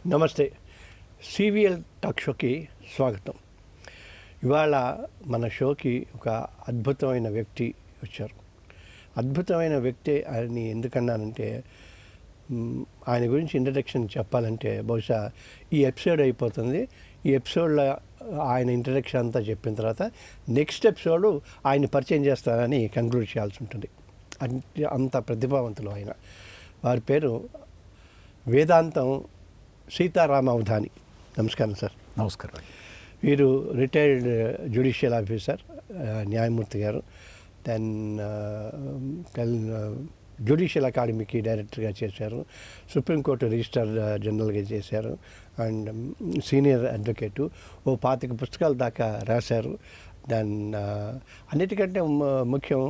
నమస్తే. సివిఎల్ టాక్ షోకి స్వాగతం. ఇవాళ మన షోకి ఒక అద్భుతమైన వ్యక్తి వచ్చారు. అద్భుతమైన వ్యక్తి అని ఎందుకన్నానంటే ఆయన గురించి ఇంట్రడక్షన్ చెప్పాలంటే బహుశా ఈ ఎపిసోడ్ అయిపోతుంది. ఈ ఎపిసోడ్లో ఆయన ఇంట్రడక్షన్ అంతా చెప్పిన తర్వాత నెక్స్ట్ ఎపిసోడ్ ఆయన పరిచయం చేస్తారని కంక్లూడ్ చేయాల్సి ఉంటుంది. అంత ప్రతిభావంతులు ఆయన. వారి పేరు వేదాంతం సీతారామ అవధాని. నమస్కారం సార్. నమస్కారం. వీరు రిటైర్డ్ జ్యుడిషియల్ ఆఫీసర్, న్యాయమూర్తి గారు. దెన్ జ్యుడిషియల్ అకాడమీకి డైరెక్టర్గా చేశారు. సుప్రీంకోర్టు రిజిస్ట్రార్ జనరల్గా చేశారు. And senior advocate. 25 పుస్తకాల దాకా రాశారు. దాని అన్నిటికంటే ముఖ్యం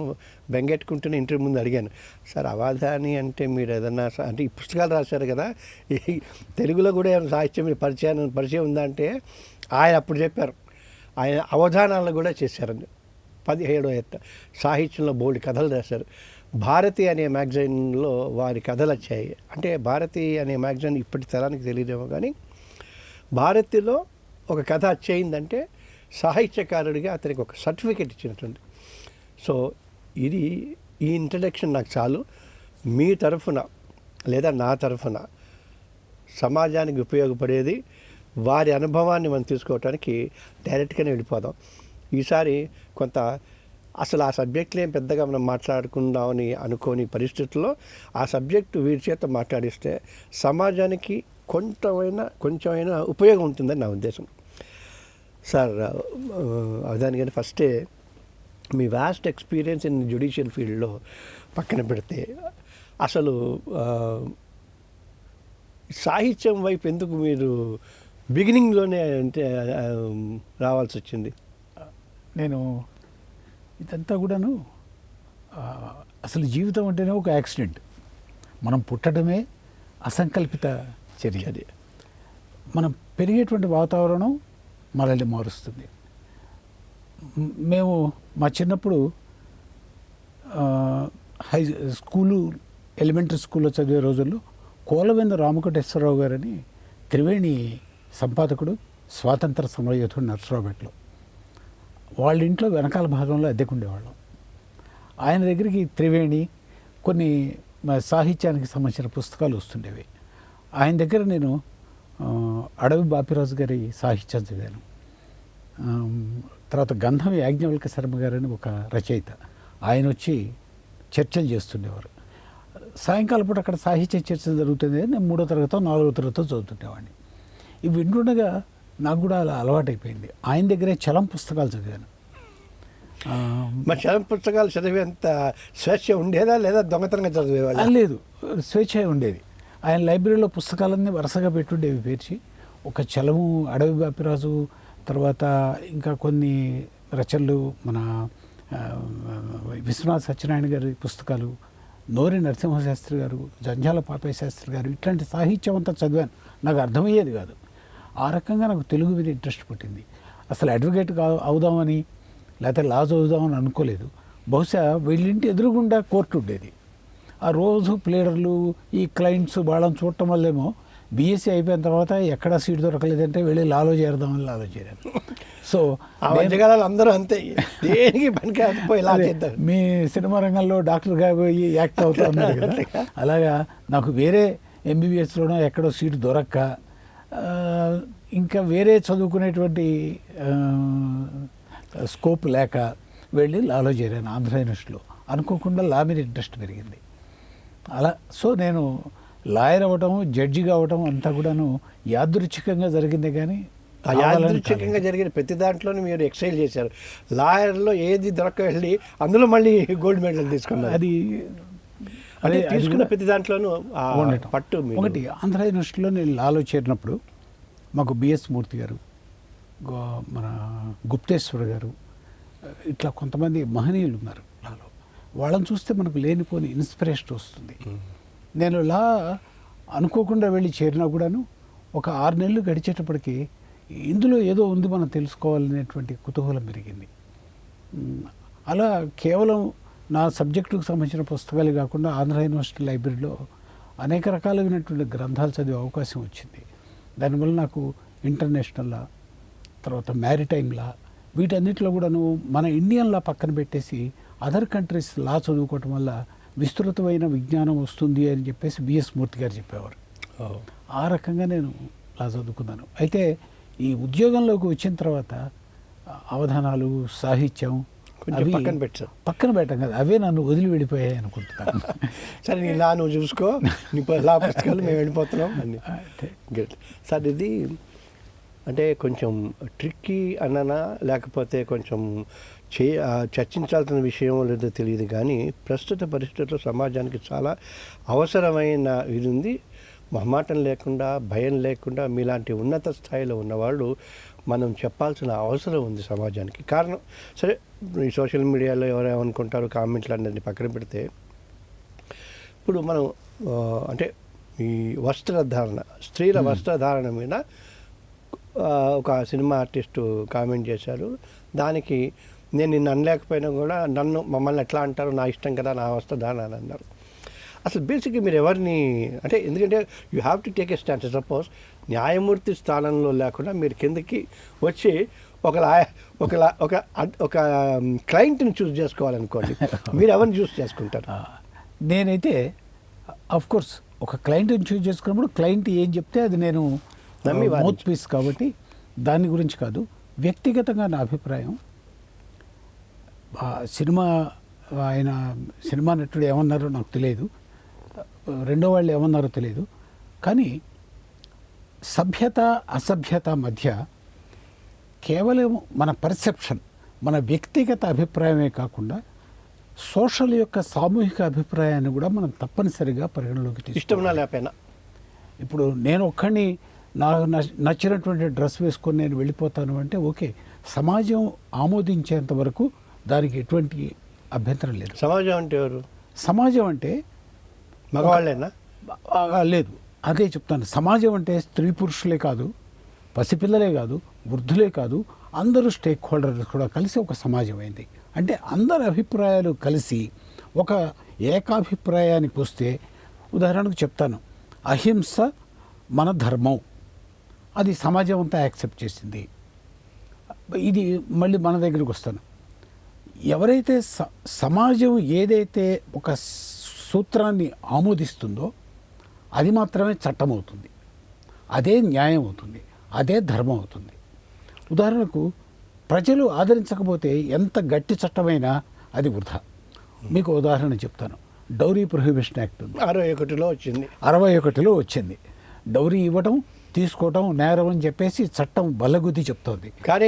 బెంగెట్టుకుంటూనే ఇంటర్వ్యూ ముందు అడిగాను, సార్ అవధాని అంటే మీరు ఏదన్నా అంటే ఈ పుస్తకాలు రాశారు కదా, ఈ తెలుగులో కూడా ఏమైనా సాహిత్యం పరిచయం ఉందా అంటే ఆయన అప్పుడు చెప్పారు ఆయన అవధానాలను కూడా చేశారని. 17వ ఏట సాహిత్యంలో బోల్డ్ కథలు రాశారు. భారతి అనే మ్యాగజైన్లో వారి కథలు వచ్చాయి. అంటే భారతి అనే మ్యాగజైన్ ఇప్పటి తరానికి తెలియదేమో కానీ భారతిలో ఒక కథ వచ్చేయిందంటే సాహిత్యకారుడిగా అతనికి ఒక సర్టిఫికెట్ ఇచ్చినట్టుంది. సో ఇది ఈ ఇంట్రడక్షన్ నాకు చాలు. మీ తరఫున లేదా నా తరఫున సమాజానికి ఉపయోగపడేది వారి అనుభవాన్ని మనం తీసుకోవటానికి డైరెక్ట్గానే వెళ్ళిపోదాం. ఈసారి కొంత అసలు ఆ సబ్జెక్టులు ఏం పెద్దగా మనం మాట్లాడుకుందామని అనుకోని పరిస్థితుల్లో ఆ సబ్జెక్టు వీరి చేత మాట్లాడిస్తే సమాజానికి కొంచెమైనా ఉపయోగం ఉంటుందని నా ఉద్దేశం. సార్ అవధాని గారు, ఫస్టే మీ వాస్ట్ ఎక్స్పీరియన్స్ ఇన్ జ్యుడిషియల్ ఫీల్డ్లో పక్కన పెడితే అసలు సాహిత్యం వైపు ఎందుకు మీరు బిగినింగ్లోనే అంటే రావాల్సి వచ్చింది? నేను ఇదంతా కూడాను అసలు జీవితం అంటేనే ఒక యాక్సిడెంట్. మనం పుట్టడమే అసంకల్పిత చర్య. మనం పెరిగేటువంటి వాతావరణం మనల్ని మారుస్తుంది. మేము మా చిన్నప్పుడు ఎలిమెంటరీ స్కూల్లో చదివే రోజుల్లో కోలవెందు రామకోటేశ్వరరావు గారని త్రివేణి సంపాదకుడు, స్వాతంత్ర సమరయోధుడు నర్సరావుపేటలో, వాళ్ళ ఇంట్లో వెనకాల భాగంలో అద్దెకుండేవాళ్ళం. ఆయన దగ్గరికి త్రివేణి కొన్ని సాహిత్యానికి సంబంధించిన పుస్తకాలు వస్తుండేవి. ఆయన దగ్గర నేను అడవి బాపిరాజు గారి సాహిత్యం చదివాను. తర్వాత గంధం యాజ్ఞవల్క శర్మ గారని ఒక రచయిత, ఆయన వచ్చి చర్చలు చేస్తుండేవారు. సాయంకాలం పూట అక్కడ సాహిత్య చర్చలు జరుగుతుంది. నేను 3వ తరగతో 4వ తరగతో చదువుతుండేవాడిని. ఇవి వింటుండగా నాకు కూడా అలా అలవాటైపోయింది. ఆయన దగ్గరే చలం పుస్తకాలు చదివాను. మరి చలం పుస్తకాలు చదివేంత స్వేచ్ఛ ఉండేదా లేదా దొంగతనంగా చదివేవాళ్ళ? లేదు, స్వేచ్ఛ ఉండేది. ఆయన లైబ్రరీలో పుస్తకాలన్నీ వరుసగా పెట్టుండేవి పేర్చి. ఒక చలము, అడవి బాపిరాజు, తర్వాత ఇంకా కొన్ని రచనలు, మన విశ్వనాథ సత్యనారాయణ గారి పుస్తకాలు, నోరి నరసింహశాస్త్రి గారు, జంజాల పాపయ్య శాస్త్రి గారు, ఇట్లాంటి సాహిత్యం అంతా చదివాను. నాకు అర్థమయ్యేది కాదు. ఆ రకంగా నాకు తెలుగు మీద ఇంట్రెస్ట్ పుట్టింది. అసలు అడ్వకేట్ అవుదామని లేకపోతే లా చదువుదామని అనుకోలేదు. బహుశా వీళ్ళింటి ఎదురుగుండా కోర్టు ఉండేది. ఆ రోజు ప్లేడర్లు, ఈ క్లయింట్స్ వాళ్ళని చూడటం వల్లేమో బీఎస్సీ అయిపోయిన తర్వాత ఎక్కడా సీట్ దొరకలేదంటే వెళ్ళి లాలో చేరదామని లాలో చేరాను. సో అందరూ అంతే, దేనికి పనికిపోయి ఇలా చేద్దాం. మీ సినిమా రంగంలో డాక్టర్గా పోయి యాక్ట్ అవుతా ఉన్నారు కదా, అలాగా నాకు వేరే ఎంబీబీఎస్లోనో ఎక్కడో సీటు దొరక్క ఇంకా వేరే చదువుకునేటువంటి స్కోప్ లేక వెళ్ళి లాలో చేరాను ఆంధ్ర యూనివర్సిటీలో. అనుకోకుండా లా మీద ఇంట్రెస్ట్ పెరిగింది. అలా సో నేను లాయర్ అవ్వటం, జడ్జిగా అవ్వటం అంతా కూడాను యాదృచ్ఛికంగా జరిగిందే కానీ యాదృచ్ఛికంగా జరిగిన ప్రతి దాంట్లోనే మీరు ఎక్సైల్ చేశారు. లాయర్లో ఏది దొరక వెళ్ళి అందులో మళ్ళీ గోల్డ్ మెడల్ తీసుకున్నారు. అది అదే తీసుకున్న ప్రతి దాంట్లోనూ పట్టు. ఒకటి ఆంధ్ర యూనివర్సిటీలో నేను లాలో చేరినప్పుడు మాకు బిఎస్ మూర్తి గారు, మన గుప్తేశ్వర గారు, ఇట్లా కొంతమంది మహనీయులు ఉన్నారు లాలో. వాళ్ళని చూస్తే మనకు లేనిపోని ఇన్స్పిరేషన్ వస్తుంది. నేను లా అనుకోకుండా వెళ్ళి చేరినా కూడాను ఒక 6 నెలలు గడిచేటప్పటికి ఇందులో ఏదో ఉంది మనం తెలుసుకోవాలనేటువంటి కుతూహలం పెరిగింది. అలా కేవలం నా సబ్జెక్టుకు సంబంధించిన పుస్తకాలు కాకుండా ఆంధ్ర యూనివర్సిటీ లైబ్రరీలో అనేక రకాలైనటువంటి గ్రంథాలు చదివే అవకాశం వచ్చింది. దానివల్ల నాకు ఇంటర్నేషనల్ లా, తర్వాత మ్యారిటైమ్ లా, వీటన్నిటిలో కూడాను మన ఇండియన్ లా పక్కన పెట్టేసి అదర్ కంట్రీస్ లా చదువుకోవటం వల్ల విస్తృతమైన విజ్ఞానం వస్తుంది అని చెప్పేసి బిఎస్ మూర్తి గారు చెప్పేవారు. ఆ రకంగా నేను లా చదువుకున్నాను. అయితే ఈ ఉద్యోగంలోకి వచ్చిన తర్వాత అవధానాలు, సాహిత్యం అవి పక్కన పెట్టాం కదా, అవే నన్ను వదిలి వెళ్ళిపోయాయి అనుకుంటున్నాను. సరే నీ లా నువ్వు చూసుకో, నీ లా పుస్తకాలు మేము వెళ్ళిపోతున్నాం అని. సార్ ఇది అంటే కొంచెం ట్రిక్కీ అన్ననా లేకపోతే కొంచెం చర్చించాల్సిన విషయం లేదో తెలియదు, కానీ ప్రస్తుత పరిస్థితుల్లో సమాజానికి చాలా అవసరమైన ఇది ఉంది. మొహమాటం లేకుండా, భయం లేకుండా మీలాంటి ఉన్నత స్థాయిలో ఉన్నవాళ్ళు మనం చెప్పాల్సిన అవసరం ఉంది సమాజానికి. కారణం సరే ఈ సోషల్ మీడియాలో ఎవరేమనుకుంటారు, కామెంట్లు అనేది పక్కన పెడితే, ఇప్పుడు మనం అంటే ఈ వస్త్రధారణ, స్త్రీల వస్త్రధారణ మీద ఒక సినిమా ఆర్టిస్టు కామెంట్ చేశారు. దానికి నేను నిన్ను అనలేకపోయినా కూడా మమ్మల్ని ఎట్లా అంటారు, నా ఇష్టం కదా నా వస్త్రధారణ అని అన్నారు. అసలు బేసిక్గా మీరు ఎవరిని అంటే, ఎందుకంటే you have to take a stand. Suppose న్యాయమూర్తి స్థానంలో లేకుండా మీరు కిందకి వచ్చి ఒక క్లయింట్ని చూస్ చేసుకోవాలనుకోండి, మీరు ఎవరిని చూస్ చేసుకుంటారు? నేనైతే కోర్స్ ఒక క్లయింట్ని చూస్ చేసుకున్నప్పుడు క్లయింట్ ఏం చెప్తే అది నేను మౌత్ పీస్ కాబట్టి దాని గురించి కాదు. వ్యక్తిగతంగా నా అభిప్రాయం, సినిమా నటుడు ఏమన్నారో నాకు తెలియదు, రెండో వాళ్ళు ఏమన్నారో తెలియదు, కానీ సభ్యత అసభ్యత మధ్య కేవలం మన పర్సెప్షన్, మన వ్యక్తిగత అభిప్రాయమే కాకుండా సోషల్ యొక్క సామూహిక అభిప్రాయాన్ని కూడా మనం తప్పనిసరిగా పరిగణలోకి తీసుకోవాలి. ఇప్పుడు నేను ఒక్కడిని నాకు నచ్చినటువంటి డ్రెస్ వేసుకొని నేను వెళ్ళిపోతాను అంటే ఓకే, సమాజం ఆమోదించేంత వరకు దానికి ఎటువంటి అభ్యంతరం లేదు. సమాజం అంటే ఎవరు? సమాజం అంటే మగవాళ్ళేనా? లేదు, అదే చెప్తాను. సమాజం అంటే స్త్రీ పురుషులే కాదు, పసిపిల్లలే కాదు, వృద్ధులే కాదు, అందరూ స్టేక్ హోల్డర్స్ కూడా కలిసి ఒక సమాజం అయింది. అంటే అందరి అభిప్రాయాలు కలిసి ఒక ఏకాభిప్రాయానికి వస్తే, ఉదాహరణకు చెప్తాను, అహింస మన ధర్మం, అది సమాజం అంతా యాక్సెప్ట్ చేసింది. ఇది మళ్ళీ మన దగ్గరికి వస్తాను. ఎవరైతే సమాజం ఏదైతే ఒక సూత్రాన్ని ఆమోదిస్తుందో అది మాత్రమే చట్టం అవుతుంది, అదే న్యాయం అవుతుంది, అదే ధర్మం అవుతుంది. ఉదాహరణకు ప్రజలు ఆదరించకపోతే ఎంత గట్టి చట్టమైనా అది వృధా. మీకు ఉదాహరణ చెప్తాను. డౌరీ ప్రొహిబిషన్ యాక్ట్ 61లో వచ్చింది. డౌరీ ఇవ్వటం, తీసుకోవటం నేరం అని చెప్పేసి చట్టం బల్లగుద్ది చెప్తోంది. కానీ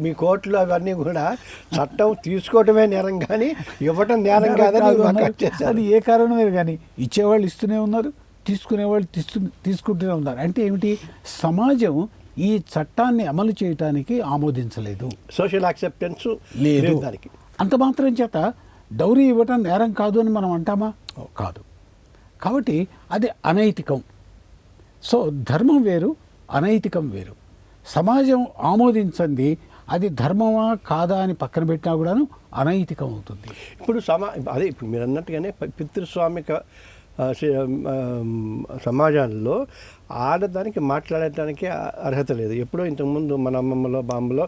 మీ కోర్టులో అవన్నీ కూడా చట్టం తీసుకోవటమే నేరం కానీ ఇవ్వటం నేరం కాదని, అది ఏ కారణమే కానీ ఇచ్చేవాళ్ళు ఇస్తూనే ఉన్నారు, తీసుకునేవాళ్ళు తీసుకుంటూనే ఉన్నారు. అంటే ఏమిటి? సమాజం ఈ చట్టాన్ని అమలు చేయటానికి ఆమోదించలేదు, సోషల్ యాక్సెప్టెన్స్ లేదు దానికి. అంత మాత్రం చేత డౌరీ ఇవ్వటం నేరం కాదు అని మనం అంటామా? కాదు. కాబట్టి అది అనైతికం. సో ధర్మం వేరు, అనైతికం వేరు. సమాజం ఆమోదించింది అది ధర్మమా కాదా అని పక్కన పెట్టినా కూడాను అనైతికం అవుతుంది. ఇప్పుడు అదే ఇప్పుడు మీరు అన్నట్టుగానే పితృస్వామిక సమాజాల్లో ఆడదానికి మాట్లాడటానికి అర్హత లేదు. ఎప్పుడో ఇంతకుముందు మన అమ్మమ్మలో బామ్మలో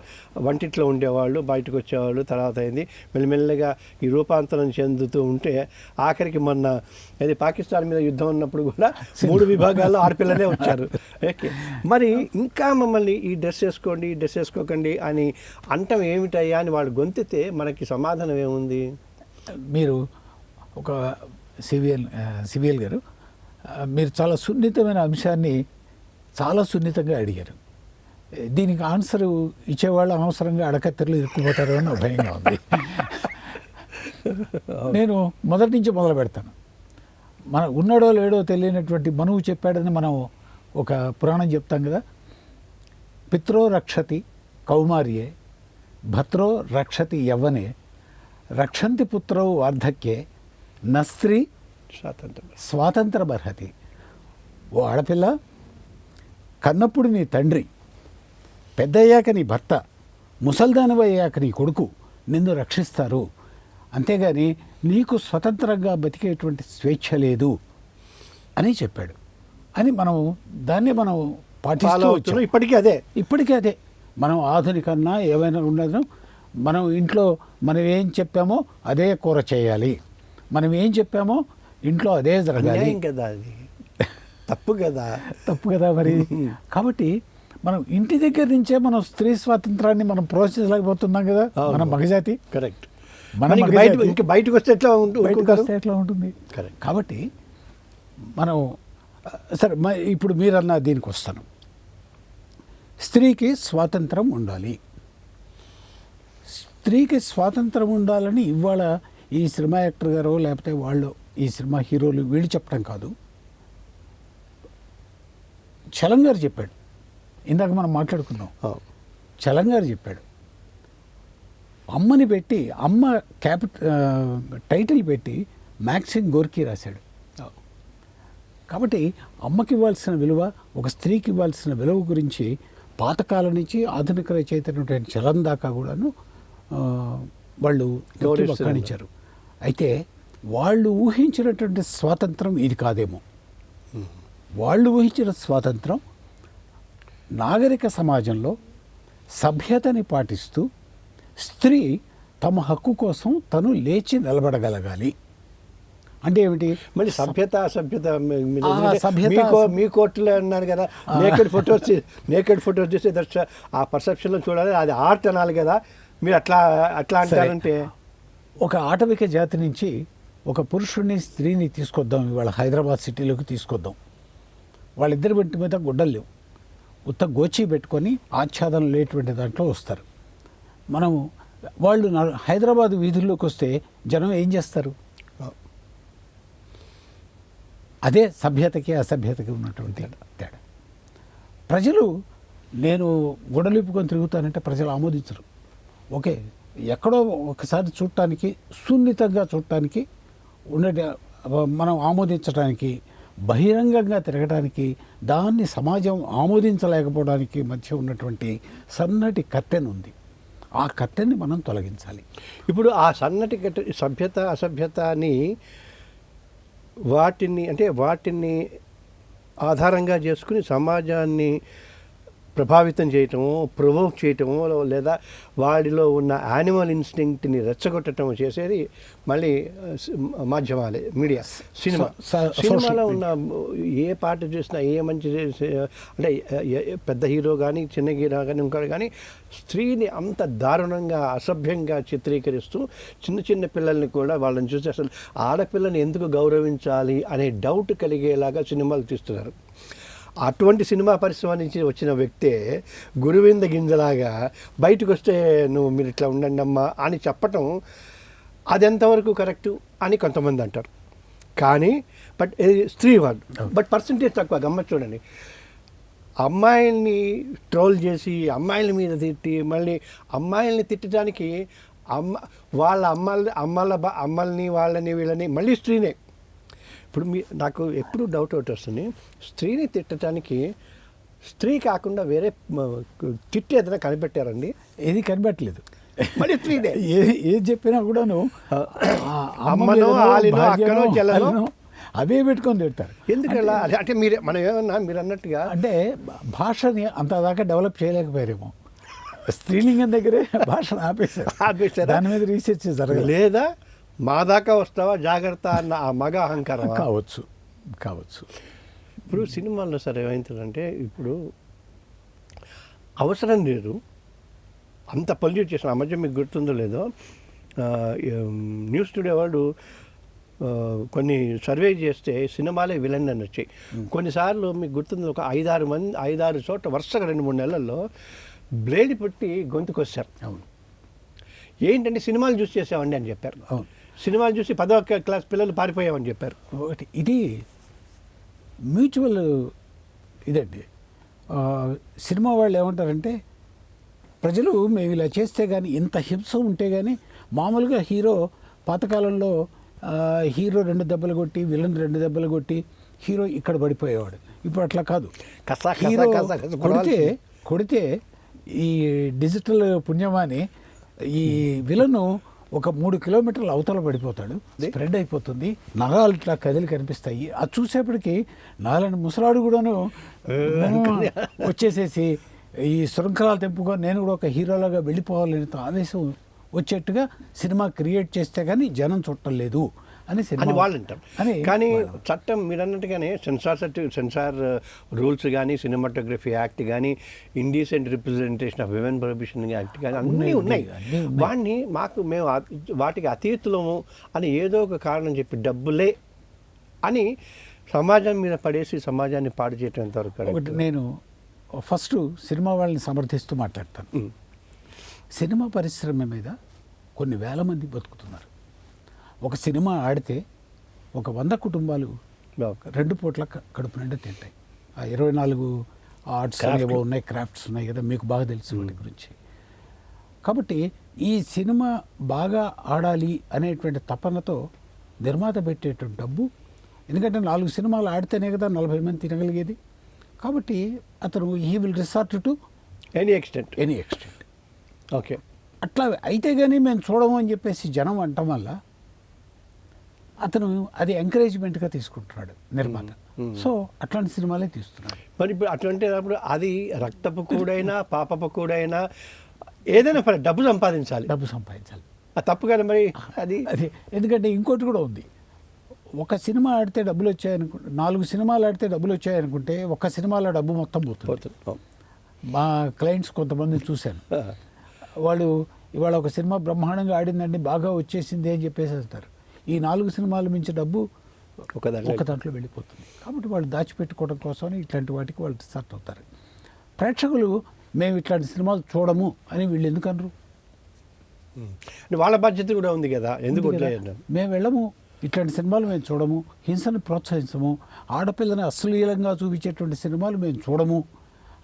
వంటిట్లో ఉండేవాళ్ళు, బయటకు వచ్చేవాళ్ళు. తర్వాత అయింది మెల్లిమెల్లిగా ఈ రూపాంతరం చెందుతూ ఉంటే ఆఖరికి మొన్న అది పాకిస్తాన్ మీద యుద్ధం ఉన్నప్పుడు కూడా 3 విభాగాల్లో ఆడపిల్లలే వచ్చారు. ఓకే, మరి ఇంకా మమ్మల్ని ఈ డ్రెస్ వేసుకోండి, ఈ డ్రెస్ వేసుకోకండి అని అంటం ఏమిటయ్యా అని వాళ్ళు గొంతితే మనకి సమాధానం ఏముంది? మీరు ఒక సివిఎల్ గారు, మీరు చాలా సున్నితమైన అంశాన్ని చాలా సున్నితంగా అడిగారు. దీనికి ఆన్సర్ ఇచ్చేవాళ్ళు అనవసరంగా అడకత్తెరలు ఇరుక్కుపోతారు అని భయంగా ఉంది. నేను మొదటి నుంచి మొదలు పెడతాను. మన ఉన్నాడో లేడో తెలియనటువంటి మనువు చెప్పాడని మనం ఒక పురాణం చెప్తాం కదా. పిత్రో రక్షతి కౌమార్యే, భద్రో రక్షతి యవ్వనే, రక్షంతి పుత్రో వార్ధక్యే, నస్త్రీ స్వాతంత్ర బర్హతి. ఓ ఆడపిల్ల, కన్నప్పుడు నీ తండ్రి, పెద్దయ్యాక నీ భర్త, ముసల్దానవయ్యాక నీ కొడుకు నిన్ను రక్షిస్తారు. అంతేగాని నీకు స్వతంత్రంగా బతికేటువంటి స్వేచ్ఛ లేదు అని చెప్పాడు అని దాన్ని మనం పాటిస్తూ Follow వచ్చాం. అవుతున్నాం. ఇప్పటికీ అదే. ఇప్పటికీ అదే. మనం ఆధునికన్నా ఏమైనా ఉండదు. మనం ఇంట్లో మనం ఏం చెప్పామో అదే కూర చేయాలి, మనం ఏం చెప్పామో ఇంట్లో అదే జరగాలి. అన్యాయం కదా అది, తప్పు కదా. తప్పు కదా మరి. కాబట్టి మనం ఇంటి దగ్గర నుంచే మనం స్త్రీ స్వాతంత్రాన్ని మనం ప్రోత్సహించలేకపోతున్నాం కదా మన మగజాతి. కరెక్ట్. మన మనకి మగజాతి ఇంకా బయటకు వస్తే ఎట్లా బయటకు వస్తే ఎట్లా ఉంటుంది. Correct. కాబట్టి మనం సరే ఇప్పుడు మీరన్న దీనికి వస్తాను. స్త్రీకి స్వాతంత్రం ఉండాలి, స్త్రీకి స్వాతంత్రం ఉండాలని ఇవాళ ఈ సినిమా యాక్టర్ గారు లేకపోతే వాళ్ళు ఈ సినిమా హీరోలు వీళ్ళు చెప్పడం కాదు, చలం గారు చెప్పాడు. ఇందాక మనం మాట్లాడుకున్నాం, చలం గారు చెప్పాడు. అమ్మని పెట్టి అమ్మ టైటిల్ పెట్టి మ్యాక్సిమ్ గోర్కీ రాశాడు. కాబట్టి అమ్మకి ఇవ్వాల్సిన విలువ, ఒక స్త్రీకి ఇవ్వాల్సిన విలువ గురించి పాతకాలం నుంచి ఆధునిక రచయిత చలం దాకా కూడాను వాళ్ళు వ్యాఖ్యానించారు. అయితే వాళ్ళు ఊహించినటువంటి స్వాతంత్రం ఇది కాదేమో. వాళ్ళు ఊహించిన స్వాతంత్రం నాగరిక సమాజంలో సభ్యతని పాటిస్తూ స్త్రీ తమ హక్కు కోసం తను లేచి నిలబడగలగాలి. అంటే ఏమిటి? మళ్ళీ సభ్యత అసభ్యత సభ్యత మీ కోర్టులో అన్నారు కదా, నేకెడ్ ఫొటోస్ చూస్తే ఆ పర్సెప్షన్లో చూడాలి, అది ఆర్ట్ అనాలి కదా. మీరు అట్లా అంటారంటే ఒక ఆటవిక జాతి నుంచి ఒక పురుషుడిని స్త్రీని తీసుకొద్దాం, ఇవాళ హైదరాబాద్ సిటీలోకి తీసుకొద్దాం. వాళ్ళిద్దరి వెంట మీద గుడ్డలు లేవు, ఉత్త గోచి పెట్టుకొని ఆచ్ఛాదన లేటువంటి దాంట్లో వస్తారు. మనం వాళ్ళు హైదరాబాద్ వీధుల్లోకి వస్తే జనం ఏం చేస్తారు? అదే సభ్యతకి అసభ్యతకి ఉన్నటువంటి తేడా. ప్రజలు నేను గుడలిప్పుకొని తిరుగుతానంటే ప్రజలు ఆమోదించరు. ఓకే, ఎక్కడో ఒకసారి చూడటానికి, సున్నితంగా చూడటానికి మనం ఆమోదించడానికి, బహిరంగంగా తిరగడానికి, దాన్ని సమాజం ఆమోదించలేకపోవడానికి మధ్య ఉన్నటువంటి సన్నటి కర్టెన్ ఉంది. ఆ కర్టెన్ని మనం తొలగించాలి. ఇప్పుడు ఆ సన్నటి కర్టెన్ సభ్యత అసభ్యతని వాటిని ఆధారంగా చేసుకుని సమాజాన్ని ప్రభావితం చేయటము, ప్రొవోక్ చేయటము, లేదా వాడిలో ఉన్న యానిమల్ ఇన్స్టింక్ట్ని రెచ్చగొట్టడం చేసేది మళ్ళీ మాధ్యమాలే, మీడియా, సినిమాలో ఉన్న ఏ పాట చూసినా, ఏ మంచి అంటే పెద్ద హీరో కానీ చిన్న హీరో కానీ ఇంకోటి కానీ స్త్రీని అంత దారుణంగా అసభ్యంగా చిత్రీకరిస్తూ చిన్న పిల్లల్ని కూడా వాళ్ళని చూసి అసలు ఆడపిల్లని ఎందుకు గౌరవించాలి అనే డౌట్ కలిగేలాగా సినిమాలు తీస్తున్నారు. అటువంటి సినిమా పరిశ్రమ నుంచి వచ్చిన వ్యక్తే గురువింద గింజలాగా బయటకు వస్తే మీరు ఇట్లా ఉండండి అమ్మా అని చెప్పటం అది ఎంతవరకు కరెక్టు అని కొంతమంది అంటారు. కానీ స్త్రీ వాళ్ళు పర్సంటేజ్ తక్కువ. గమ్మత్ చూడండి, అమ్మాయిల్ని ట్రోల్ చేసి అమ్మాయిల మీద తిట్టి మళ్ళీ అమ్మాయిల్ని తిట్టడానికి వాళ్ళ అమ్మల్ని వాళ్ళని వీళ్ళని మళ్ళీ స్త్రీనే. ఇప్పుడు నాకు ఎప్పుడు డౌట్ ఒకటి వస్తుంది, స్త్రీని తిట్టడానికి స్త్రీ కాకుండా వేరే తిట్టి ఏదైనా కనిపెట్టారండి? ఏది కనిపెట్టలేదు. మళ్ళీ స్త్రీనే ఏది చెప్పినా కూడాను అమ్మనో ఆలినో అక్కనో చెల్లనో అవే పెట్టుకొని తిడతారు. ఎందుకలా? అంటే మనం ఏమన్నా మీరు అన్నట్టుగా అంటే భాషని అంత దాకా డెవలప్ చేయలేకపోయారేమో. స్త్రీలింగం దగ్గరే భాషను ఆపేశారు. దాని మీద రీసెర్చ్ జరగలేదు. లేదా మా దాకా వస్తావా జాగ్రత్త అన్న ఆ మగ అహంకారం కావచ్చు. ఇప్పుడు సినిమాల్లో సరే ఏమవుతుందంటే, ఇప్పుడు అవసరం లేదు అంత పొల్యూట్ చేసిన. ఆ మధ్య మీకు గుర్తుందో లేదో, న్యూస్ టుడే వాళ్ళు కొన్ని సర్వే చేస్తే సినిమాలే విలన్ అని వచ్చాయి. కొన్నిసార్లు మీకు గుర్తుంది, ఒక 5-6 చోట్ల వరుసగా 2-3 నెలల్లో బ్లేడ్ పెట్టి గొంతుకొచ్చారు. అవును. ఏంటంటే సినిమాలు చూసి చేసామండి అని చెప్పారు. సినిమాలు చూసి 10వ క్లాస్ పిల్లలు పారిపోయామని చెప్పారు. ఒకటి ఇది మ్యూచువల్ ఇదండి. సినిమా వాళ్ళు ఏమంటారంటే, ప్రజలు మేము ఇలా చేస్తే కానీ, ఇంత హింస ఉంటే కానీ, మామూలుగా హీరో పాతకాలంలో హీరో 2 దెబ్బలు కొట్టి, విలన్ 2 దెబ్బలు కొట్టి హీరో ఇక్కడ పడిపోయేవాడు. ఇప్పుడు అట్లా కాదు. హీరో కొడితే ఈ డిజిటల్ పుణ్యమాని ఈ విలను ఒక 3 కిలోమీటర్లు అవతల పడిపోతాడు, స్ప్రెడ్ అయిపోతుంది, నరాలు ఇట్లా కదిలి కనిపిస్తాయి. అది చూసేప్పటికి నాలని ముసలాడు కూడాను వచ్చేసేసి ఈ శృంఖలాలు తెంపుకొని నేను కూడా ఒక హీరోలాగా వెళ్ళిపోవాలని ఆవేశం వచ్చేట్టుగా సినిమా క్రియేట్ చేస్తే కానీ జనం చుట్టలేదు అని అని వాళ్ళు అంటారు. కానీ చట్టం మీరు అన్నట్టుగానే సెన్సార్ రూల్స్ కానీ, సినిమాటోగ్రఫీ యాక్ట్ కానీ, indecent representation of women prohibition act కానీ అన్నీ ఉన్నాయి. వాడిని మేము వాటికి అతీతులము అని ఏదో ఒక కారణం చెప్పి డబ్బులే అని సమాజం మీద పడేసి సమాజాన్ని పాడు చేయటం ఎంతవరకు? ఒకటి నేను ఫస్ట్ సినిమా వాళ్ళని సమర్థిస్తూ మాట్లాడతాను. సినిమా పరిశ్రమ మీద కొన్ని వేల మంది బతుకుతున్నారు. ఒక సినిమా ఆడితే ఒక 100 కుటుంబాలు 2 పూట్ల కడుపు నిండా తింటాయి. ఆ 24 ఆర్ట్స్ ఏవో ఉన్నాయి, క్రాఫ్ట్స్ ఉన్నాయి కదా, మీకు బాగా తెలుసు వాటి గురించి. కాబట్టి ఈ సినిమా బాగా ఆడాలి అనేటువంటి తపనతో నిర్మాత పెట్టేటువంటి డబ్బు, ఎందుకంటే 4 సినిమాలు ఆడితేనే కదా 40 మంది తినగలిగేది. కాబట్టి అతను he will resort to any extent. Okay, అట్లా అయితే కానీ మేము చూడము అని చెప్పేసి జనం అంటం వల్ల అతను అది ఎంకరేజ్మెంట్గా తీసుకుంటున్నాడు నిర్మాత. సో అట్లాంటి సినిమాలే తీస్తున్నాడు. మరి ఇప్పుడు అటువంటిప్పుడు అది రక్తపు కూడైనా పాపపు కూడైనా ఏదైనా డబ్బు సంపాదించాలి. అది తప్పు కదా మరి. అది ఎందుకంటే ఇంకోటి కూడా ఉంది. ఒక సినిమా ఆడితే డబ్బులు వచ్చాయనుకుంటే, 4 సినిమాలు ఆడితే డబ్బులు వచ్చాయనుకుంటే ఒక్క సినిమాలో డబ్బు మొత్తం పోతుంది. మా క్లయింట్స్ కొంతమంది చూశాను, వాళ్ళు ఇవాళ ఒక సినిమా బ్రహ్మాండంగా ఆడిందండి, బాగా వచ్చేసింది అని చెప్పేసి అంటారు. ఈ 4 సినిమాలు మించి డబ్బు ఒక దాంట్లో వెళ్ళిపోతుంది. కాబట్టి వాళ్ళు దాచిపెట్టుకోవడం కోసం ఇట్లాంటి వాటికి వాళ్ళు రిసార్ట్ అవుతారు. ప్రేక్షకులు మేము ఇట్లాంటి సినిమాలు చూడము అని వీళ్ళు ఎందుకు అనరు? వాళ్ళ బాధ్యత కూడా ఉంది కదా, ఎందుకు మేము వెళ్ళము, ఇట్లాంటి సినిమాలు మేము చూడము, హింసను ప్రోత్సహించము, ఆడపిల్లని అశ్లీలంగా చూపించేటువంటి సినిమాలు మేము చూడము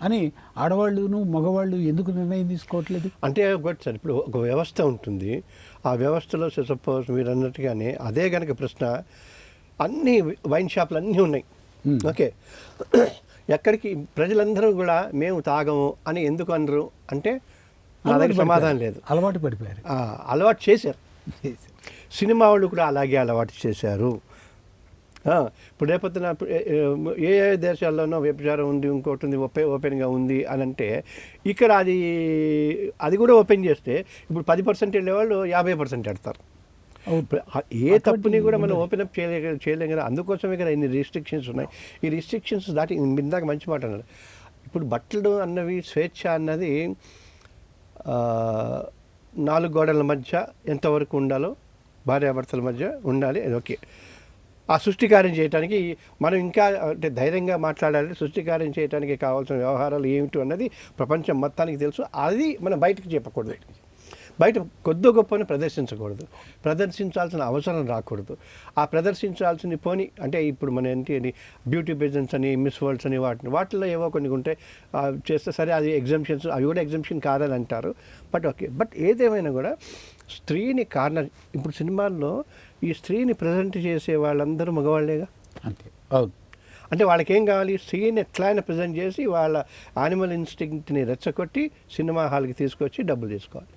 అని ఆడవాళ్ళును మగవాళ్ళు ఎందుకు నిర్ణయం తీసుకోవట్లేదు? అంటే ఒకటి సార్, ఇప్పుడు ఒక వ్యవస్థ ఉంటుంది, ఆ వ్యవస్థలో సపోజ్ మీరు అన్నట్టుగానే అదే కనుక ప్రశ్న, అన్ని వైన్ షాపులు అన్నీ ఉన్నాయి. ఓకే, ఎక్కడికి ప్రజలందరూ కూడా మేము తాగము అని ఎందుకు అనరు అంటే నా దగ్గర సమాధానం లేదు. అలవాటు పడిపోయారు, అలవాటు చేశారు. సినిమా వాళ్ళు కూడా అలాగే అలవాటు చేశారు. ఇప్పుడు రేపొద్దున ఏ దేశాల్లోనో వ్యభిచారం ఉంది, ఇంకోటి ఉంది, ఓపెన్గా ఉంది అని అంటే ఇక్కడ అది కూడా ఓపెన్ చేస్తే ఇప్పుడు 10% వెళ్ళేవాళ్ళు 50% పెడతారు. ఏ తప్పుని కూడా మనం ఓపెన్ అప్ చేయలేం కదా. అందుకోసమే కదా ఇన్ని రిస్ట్రిక్షన్స్ ఉన్నాయి. ఈ రిస్ట్రిక్షన్స్ దాటి ఇందాక మంచి మాట అన్నారు. ఇప్పుడు బట్టలు అన్నవి, స్వేచ్ఛ అన్నది 4 గోడల మధ్య ఎంతవరకు ఉండాలో భార్యాభర్తల మధ్య ఉండాలి, అది ఓకే. ఆ సృష్టికార్యం చేయడానికి మనం ఇంకా అంటే ధైర్యంగా మాట్లాడాలి. సృష్టికార్యం చేయడానికి కావాల్సిన వ్యవహారాలు ఏమిటి అన్నది ప్రపంచం మొత్తానికి తెలుసు. అది మనం బయటకు చెప్పకూడదు, బయట కొద్ది గొప్పని ప్రదర్శించకూడదు, ప్రదర్శించాల్సిన అవసరం రాకూడదు. ఆ ప్రదర్శించాల్సింది పోని అంటే ఇప్పుడు మన ఏంటి బ్యూటీ బిజినెస్ అని, మిస్ వరల్డ్స్ అని, వాటిలో ఏవో కొన్ని ఉంటే చేస్తే సరే, అది ఎగ్జంప్షన్స్, అవి కూడా ఎగ్జంప్షన్ కాదని అంటారు. బట్ ఓకే, బట్ ఏదేమైనా కూడా స్త్రీని ఇప్పుడు సినిమాల్లో ఈ స్త్రీని ప్రజెంట్ చేసే వాళ్ళందరూ మగవాళ్ళేగా. అంతే, అవును. అంటే వాళ్ళకి ఏం కావాలి, స్త్రీని ఎట్లయినా ప్రజెంట్ చేసి వాళ్ళ యానిమల్ ఇన్స్టింక్ట్ని రెచ్చగొట్టి సినిమా హాల్కి తీసుకొచ్చి డబ్బులు తీసుకోవాలి.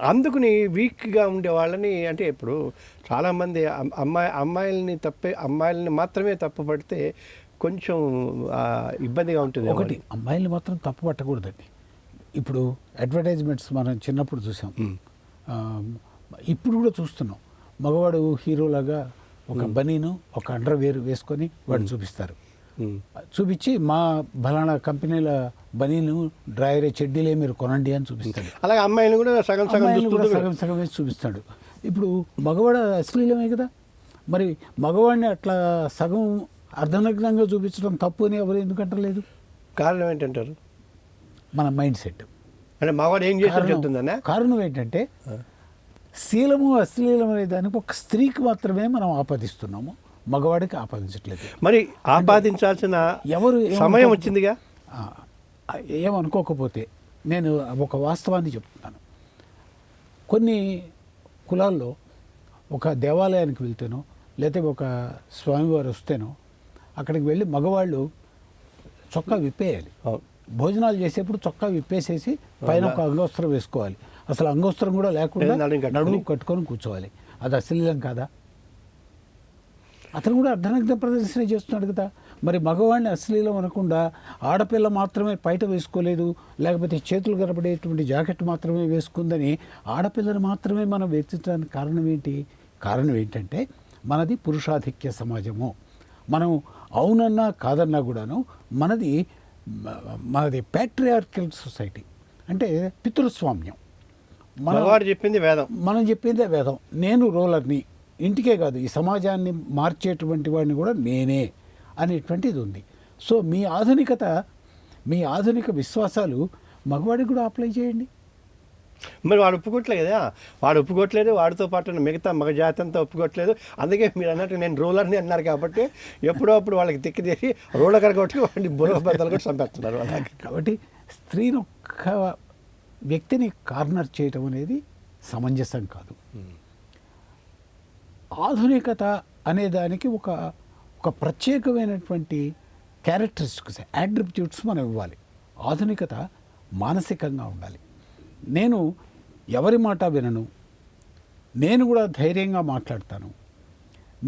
అందుకుని వీక్గా ఉండే వాళ్ళని, అంటే ఇప్పుడు చాలామంది అమ్మాయిలని మాత్రమే తప్పు పడితే కొంచెం ఇబ్బందిగా ఉంటుంది. ఒకటి, అమ్మాయిల్ని మాత్రం తప్పు పట్టకూడదండి. ఇప్పుడు అడ్వర్టైజ్మెంట్స్ మనం చిన్నప్పుడు చూసాం, ఇప్పుడు కూడా చూస్తున్నాం. మగవాడు హీరోలాగా ఒక బనీను, ఒక అండర్వేర్ వేసుకొని వాడు చూపిస్తారు. చూపించి మా బలానా కంపెనీల బనీను, డ్రైవరే, చెడ్డీలే మీరు కొనండి అని చూపిస్తాడు. అలాగే అమ్మాయిని కూడా సగం సగం వేసి చూపిస్తాడు. ఇప్పుడు మగవాడు అశ్లీలమే కదా. మరి మగవాడిని అట్లా సగం అర్ధనగ్నంగా చూపించడం తప్పు అని ఎవరు ఎందుకంటలేదు? కారణం ఏంటంటారు? మన మైండ్ సెట్. అంటే మగవాడు ఏం చేసి చెప్తుందనే కారణం ఏంటంటే, శీలము అశ్లీలం అనే దానికి ఒక స్త్రీకి మాత్రమే మనం ఆపాదిస్తున్నాము, మగవాడికి ఆపాదించట్లేదు. మరి ఆపాదించాల్సిన ఎవరు సమయం వచ్చిందిగా. ఏమనుకోకపోతే నేను ఒక వాస్తవాన్ని చెప్తున్నాను. కొన్ని కులాల్లో ఒక దేవాలయానికి వెళ్తేనో, లేకపోతే ఒక స్వామివారు వస్తేనో అక్కడికి వెళ్ళి మగవాళ్ళు చొక్కా విప్పేయాలి. భోజనాలు చేసేప్పుడు చొక్కా విప్పేసేసి పైన ఒక అంగవస్త్రం వేసుకోవాలి. అసలు అంగవస్త్రం కూడా లేకుండా నడుము కట్టుకొని. నడుము కట్టుకొని కూర్చోవాలి. అది అశ్లీలం కాదా? అతను కూడా అర్ధనగ్న ప్రదర్శన చేస్తున్నాడు కదా. మరి మగవాడిని అశ్లీలం అనకుండా ఆడపిల్ల మాత్రమే పైట వేసుకోలేదు, లేకపోతే చేతులు కనబడేటువంటి జాకెట్ మాత్రమే వేసుకుందని ఆడపిల్లని మాత్రమే మనం వెతుకడానికి కారణం ఏంటి? కారణం ఏంటంటే మనది పురుషాధిక్య సమాజము. మనం అవునన్నా కాదన్నా కూడాను మనది ప్యాట్రియార్కల్ సొసైటీ, అంటే పితృస్వామ్యం. మగవాడు చెప్పింది వేదం, మనం చెప్పిందే వేదం. నేను రూలర్ని, ఇంటికే కాదు ఈ సమాజాన్ని మార్చేటువంటి వాడిని కూడా నేనే అనేటువంటిది ఉంది. సో మీ ఆధునిక విశ్వాసాలు మగవాడికి కూడా అప్లై చేయండి. మరి వాడు ఒప్పుకోవట్లేదు కదా, వాడు ఒప్పుకోవట్లేదు, వాడితో పాటు మిగతా మగ జాతి అంతా ఒప్పుకోవట్లేదు. అందుకే మీరు అన్నట్టు నేను రూలర్ని అన్నారు కాబట్టి ఎప్పుడో అప్పుడు వాళ్ళకి తిక్కి తీసి రూలర్ కాబట్టి వాడిని బుర్రబద్దలు కూడా చంపేస్తున్నారు వాళ్ళకి. కాబట్టి స్త్రీని ఒక్క వ్యక్తిని కార్నర్ చేయటం అనేది సమంజసం కాదు. ఆధునికత అనే దానికి ఒక ప్రత్యేకమైనటువంటి క్యారెక్టరిస్టిక్స్, యాట్రిబ్యూట్స్ మనం ఇవ్వాలి. ఆధునికత మానసికంగా ఉండాలి. నేను ఎవరి మాట వినను, నేను కూడా ధైర్యంగా మాట్లాడతాను,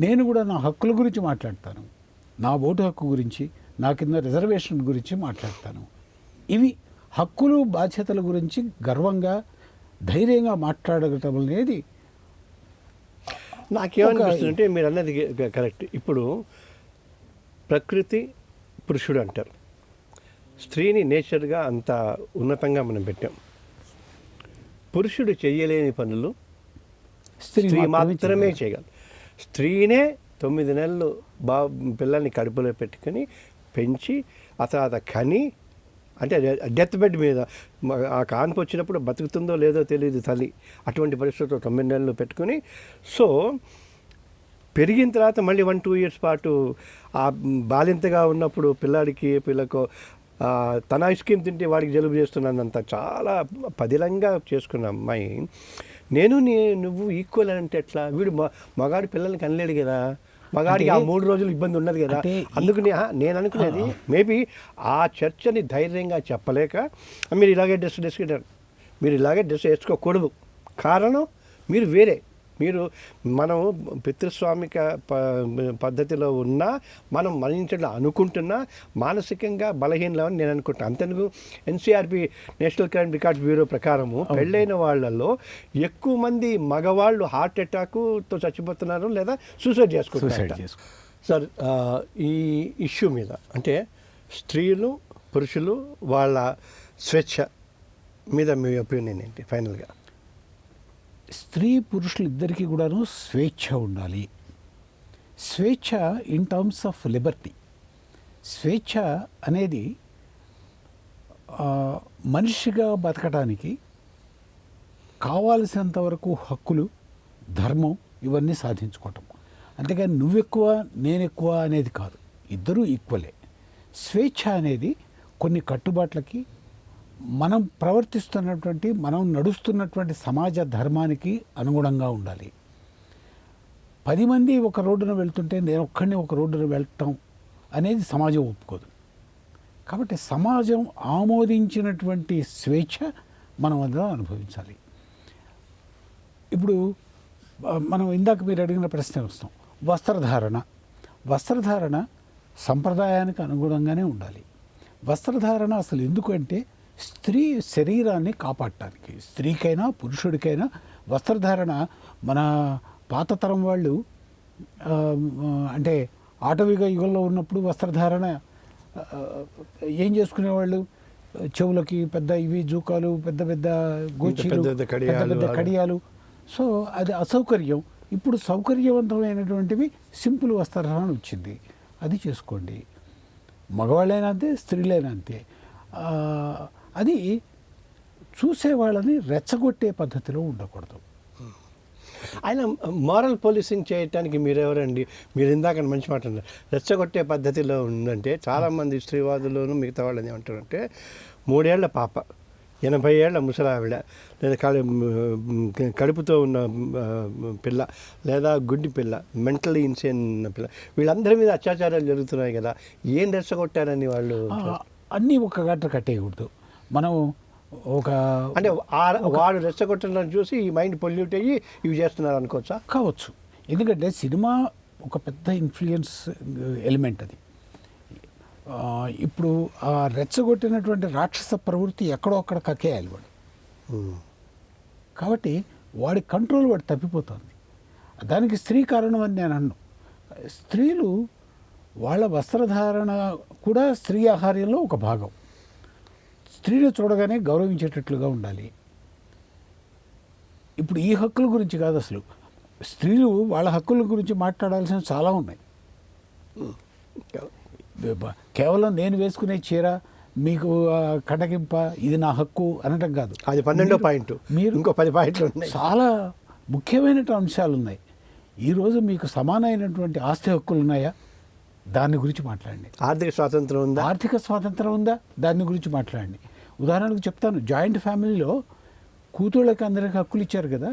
నేను కూడా నా హక్కుల గురించి మాట్లాడతాను, నా ఓటు హక్కు గురించి, నా కింద రిజర్వేషన్ గురించి మాట్లాడతాను. ఇవి హక్కులు బాధ్యతల గురించి గర్వంగా ధైర్యంగా మాట్లాడగటం అనేది నాకేమనిపిస్తుందంటే మీరు అన్నది కరెక్ట్. ఇప్పుడు ప్రకృతి పురుషుడు అంటారు, స్త్రీని నేచర్గా అంత ఉన్నతంగా మనం పెట్టాం. పురుషుడు చేయలేని పనులు స్త్రీ మాత్రమే చేయగలరు. స్త్రీనే 9 నెలలు పిల్లల్ని కడుపులో పెట్టుకొని పెంచి ఆ తర్వాత కని, అంటే డెత్ బెడ్ మీద ఆ కాన్పు వచ్చినప్పుడు బతుకుతుందో లేదో తెలియదు తల్లి, అటువంటి పరిస్థితుల్లో 9 నెలలు పెట్టుకొని, సో పెరిగిన తర్వాత మళ్ళీ 1-2 ఇయర్స్ పాటు ఆ బాలింతగా ఉన్నప్పుడు పిల్లకు తన ఐస్ క్రీమ్ తింటే వాడికి జలుబు చేస్తున్నానంత చాలా పదిలంగా చేసుకున్న అమ్మాయి నువ్వు ఈక్వల్ అంటే ఎట్లా? వీడు మగాడి పిల్లల్ని కనలేడు కదా, మగాడికి ఆ 3 రోజులు ఇబ్బంది ఉన్నది కదా. అందుకని నేను అనుకునేది మేబీ ఆ చర్చని ధైర్యంగా చెప్పలేక మీరు ఇలాగే డ్రెస్ మీరు ఇలాగే డ్రెస్ వేసుకోకూడదు. కారణం మనం పితృస్వామిక పద్ధతిలో ఉన్నా, మనం మరణించడం అనుకుంటున్నా మానసికంగా బలహీనమని నేను అనుకుంటాను. అంతెందుకు NCRB national crime records bureau ప్రకారము పెళ్ళైన వాళ్ళల్లో ఎక్కువ మంది మగవాళ్ళు హార్ట్ అటాక్తో చచ్చిపోతున్నారు లేదా సూసైడ్ చేసుకుంటున్నారు. సార్, ఈ ఇష్యూ మీద అంటే స్త్రీలు పురుషులు వాళ్ళ స్వేచ్ఛ మీద మీ ఒపీనియన్ ఏంటి ఫైనల్గా? స్త్రీ పురుషులు ఇద్దరికీ కూడాను స్వేచ్ఛ ఉండాలి. స్వేచ్ఛ ఇన్ టర్మ్స్ ఆఫ్ లిబర్టీ. స్వేచ్ఛ అనేది మనిషిగా బతకడానికి కావాల్సినంత వరకు హక్కులు, ధర్మం ఇవన్నీ సాధించుకోవటం. అంతేగాని నువ్వెక్కువ నేనెక్కువ అనేది కాదు, ఇద్దరూ ఈక్వలే. స్వేచ్ఛ అనేది కొన్ని కట్టుబాట్లకి, మనం ప్రవర్తిస్తున్నటువంటి, మనం నడుస్తున్నటువంటి సమాజ ధర్మానికి అనుగుణంగా ఉండాలి. 10 మంది ఒక రోడ్డున వెళ్తుంటే నేను ఒక్కడిని ఒక రోడ్డున వెళ్ళటం అనేది సమాజం ఒప్పుకోదు. కాబట్టి సమాజం ఆమోదించినటువంటి స్వేచ్ఛ మనం అందరం అనుభవించాలి. ఇప్పుడు మనం ఇందాక మీరు అడిగిన ప్రశ్న వస్తాం. వస్త్రధారణ సంప్రదాయానికి అనుగుణంగానే ఉండాలి. వస్త్రధారణ అసలు ఎందుకంటే స్త్రీ శరీరాన్ని కాపాడటానికి. స్త్రీకైనా పురుషుడికైనా వస్త్రధారణ, మన పాత తరం వాళ్ళు అంటే ఆటవిక యుగంలో ఉన్నప్పుడు వస్త్రధారణ ఏం చేసుకునేవాళ్ళు? చెవులకి పెద్ద ఇవి జూకాలు, పెద్ద పెద్ద గోచీలు, పెద్ద పెద్ద కడియాలు. సో అది అసౌకర్యం. ఇప్పుడు సౌకర్యవంతమైనటువంటివి సింపుల్ వస్త్రధారణ వచ్చింది, అది చేసుకోండి. మగవాళ్ళైనా అంతే, స్త్రీలైనా అంతే. అది చూసే వాళ్ళని రెచ్చగొట్టే పద్ధతిలో ఉండకూడదు. ఆయన మారల్ పోలీసింగ్ చేయటానికి మీరెవరండి? మీరు ఇందాక మంచి మాట అన్నారు, రెచ్చగొట్టే పద్ధతిలో ఉందంటే చాలామంది స్త్రీవాదులను మిగతా వాళ్ళని ఏమంటారంటే 3 ఏళ్ల పాప, 80 ఏళ్ల ముసలావిడ, లేదా కడుపుతో ఉన్న పిల్ల, లేదా గుడ్డి పిల్ల, మెంటలీ ఇన్సేన్ ఉన్న పిల్ల, వీళ్ళందరి మీద అత్యాచారాలు జరుగుతున్నాయి కదా, ఏం రెచ్చగొట్టారని వాళ్ళు అన్నీ ఒక గట్ట కట్టేయకూడదు. మనం ఒక అంటే వాడు రెచ్చగొట్టడం చూసి ఈ మైండ్ పొల్యూట్ అయ్యి ఇవి చేస్తున్నారు అనుకోవచ్చా? కావచ్చు. ఎందుకంటే సినిమా ఒక పెద్ద ఇన్ఫ్లుయెన్స్ ఎలిమెంట్ అది. ఇప్పుడు ఆ రెచ్చగొట్టినటువంటి రాక్షస ప్రవృత్తి ఎక్కడో అక్కడ కక్కేయాలి వాడు. కాబట్టి వాడి కంట్రోల్ వాడు తప్పిపోతుంది. దానికి స్త్రీ కారణం అని నేను అన్నాను. స్త్రీలు వాళ్ళ వస్త్రధారణ కూడా స్త్రీ ఆహార్యంలో ఒక భాగం. స్త్రీని చూడగానే గౌరవించేటట్లుగా ఉండాలి. ఇప్పుడు ఈ హక్కుల గురించి కాదు, అసలు స్త్రీలు వాళ్ళ హక్కుల గురించి మాట్లాడాల్సిన చాలా ఉన్నాయి. కేవలం నేను వేసుకునే చీర మీకు కటకింప ఇది నా హక్కు అనటం కాదు. అది 12వ పాయింట్. మీరు ఇంకో 10 పాయింట్లు ఉన్నాయి. చాలా ముఖ్యమైన అంశాలు ఉన్నాయి. ఈరోజు మీకు సమానమైనటువంటి ఆస్తి హక్కులు ఉన్నాయా? దాని గురించి మాట్లాడండి. ఆర్థిక స్వాతంత్రం ఉందా? ఆర్థిక స్వాతంత్రం ఉందా? దాని గురించి మాట్లాడండి. ఉదాహరణకు చెప్తాను, జాయింట్ ఫ్యామిలీలో కూతుళ్ళకి అందరికి హక్కులు ఇచ్చారు కదా,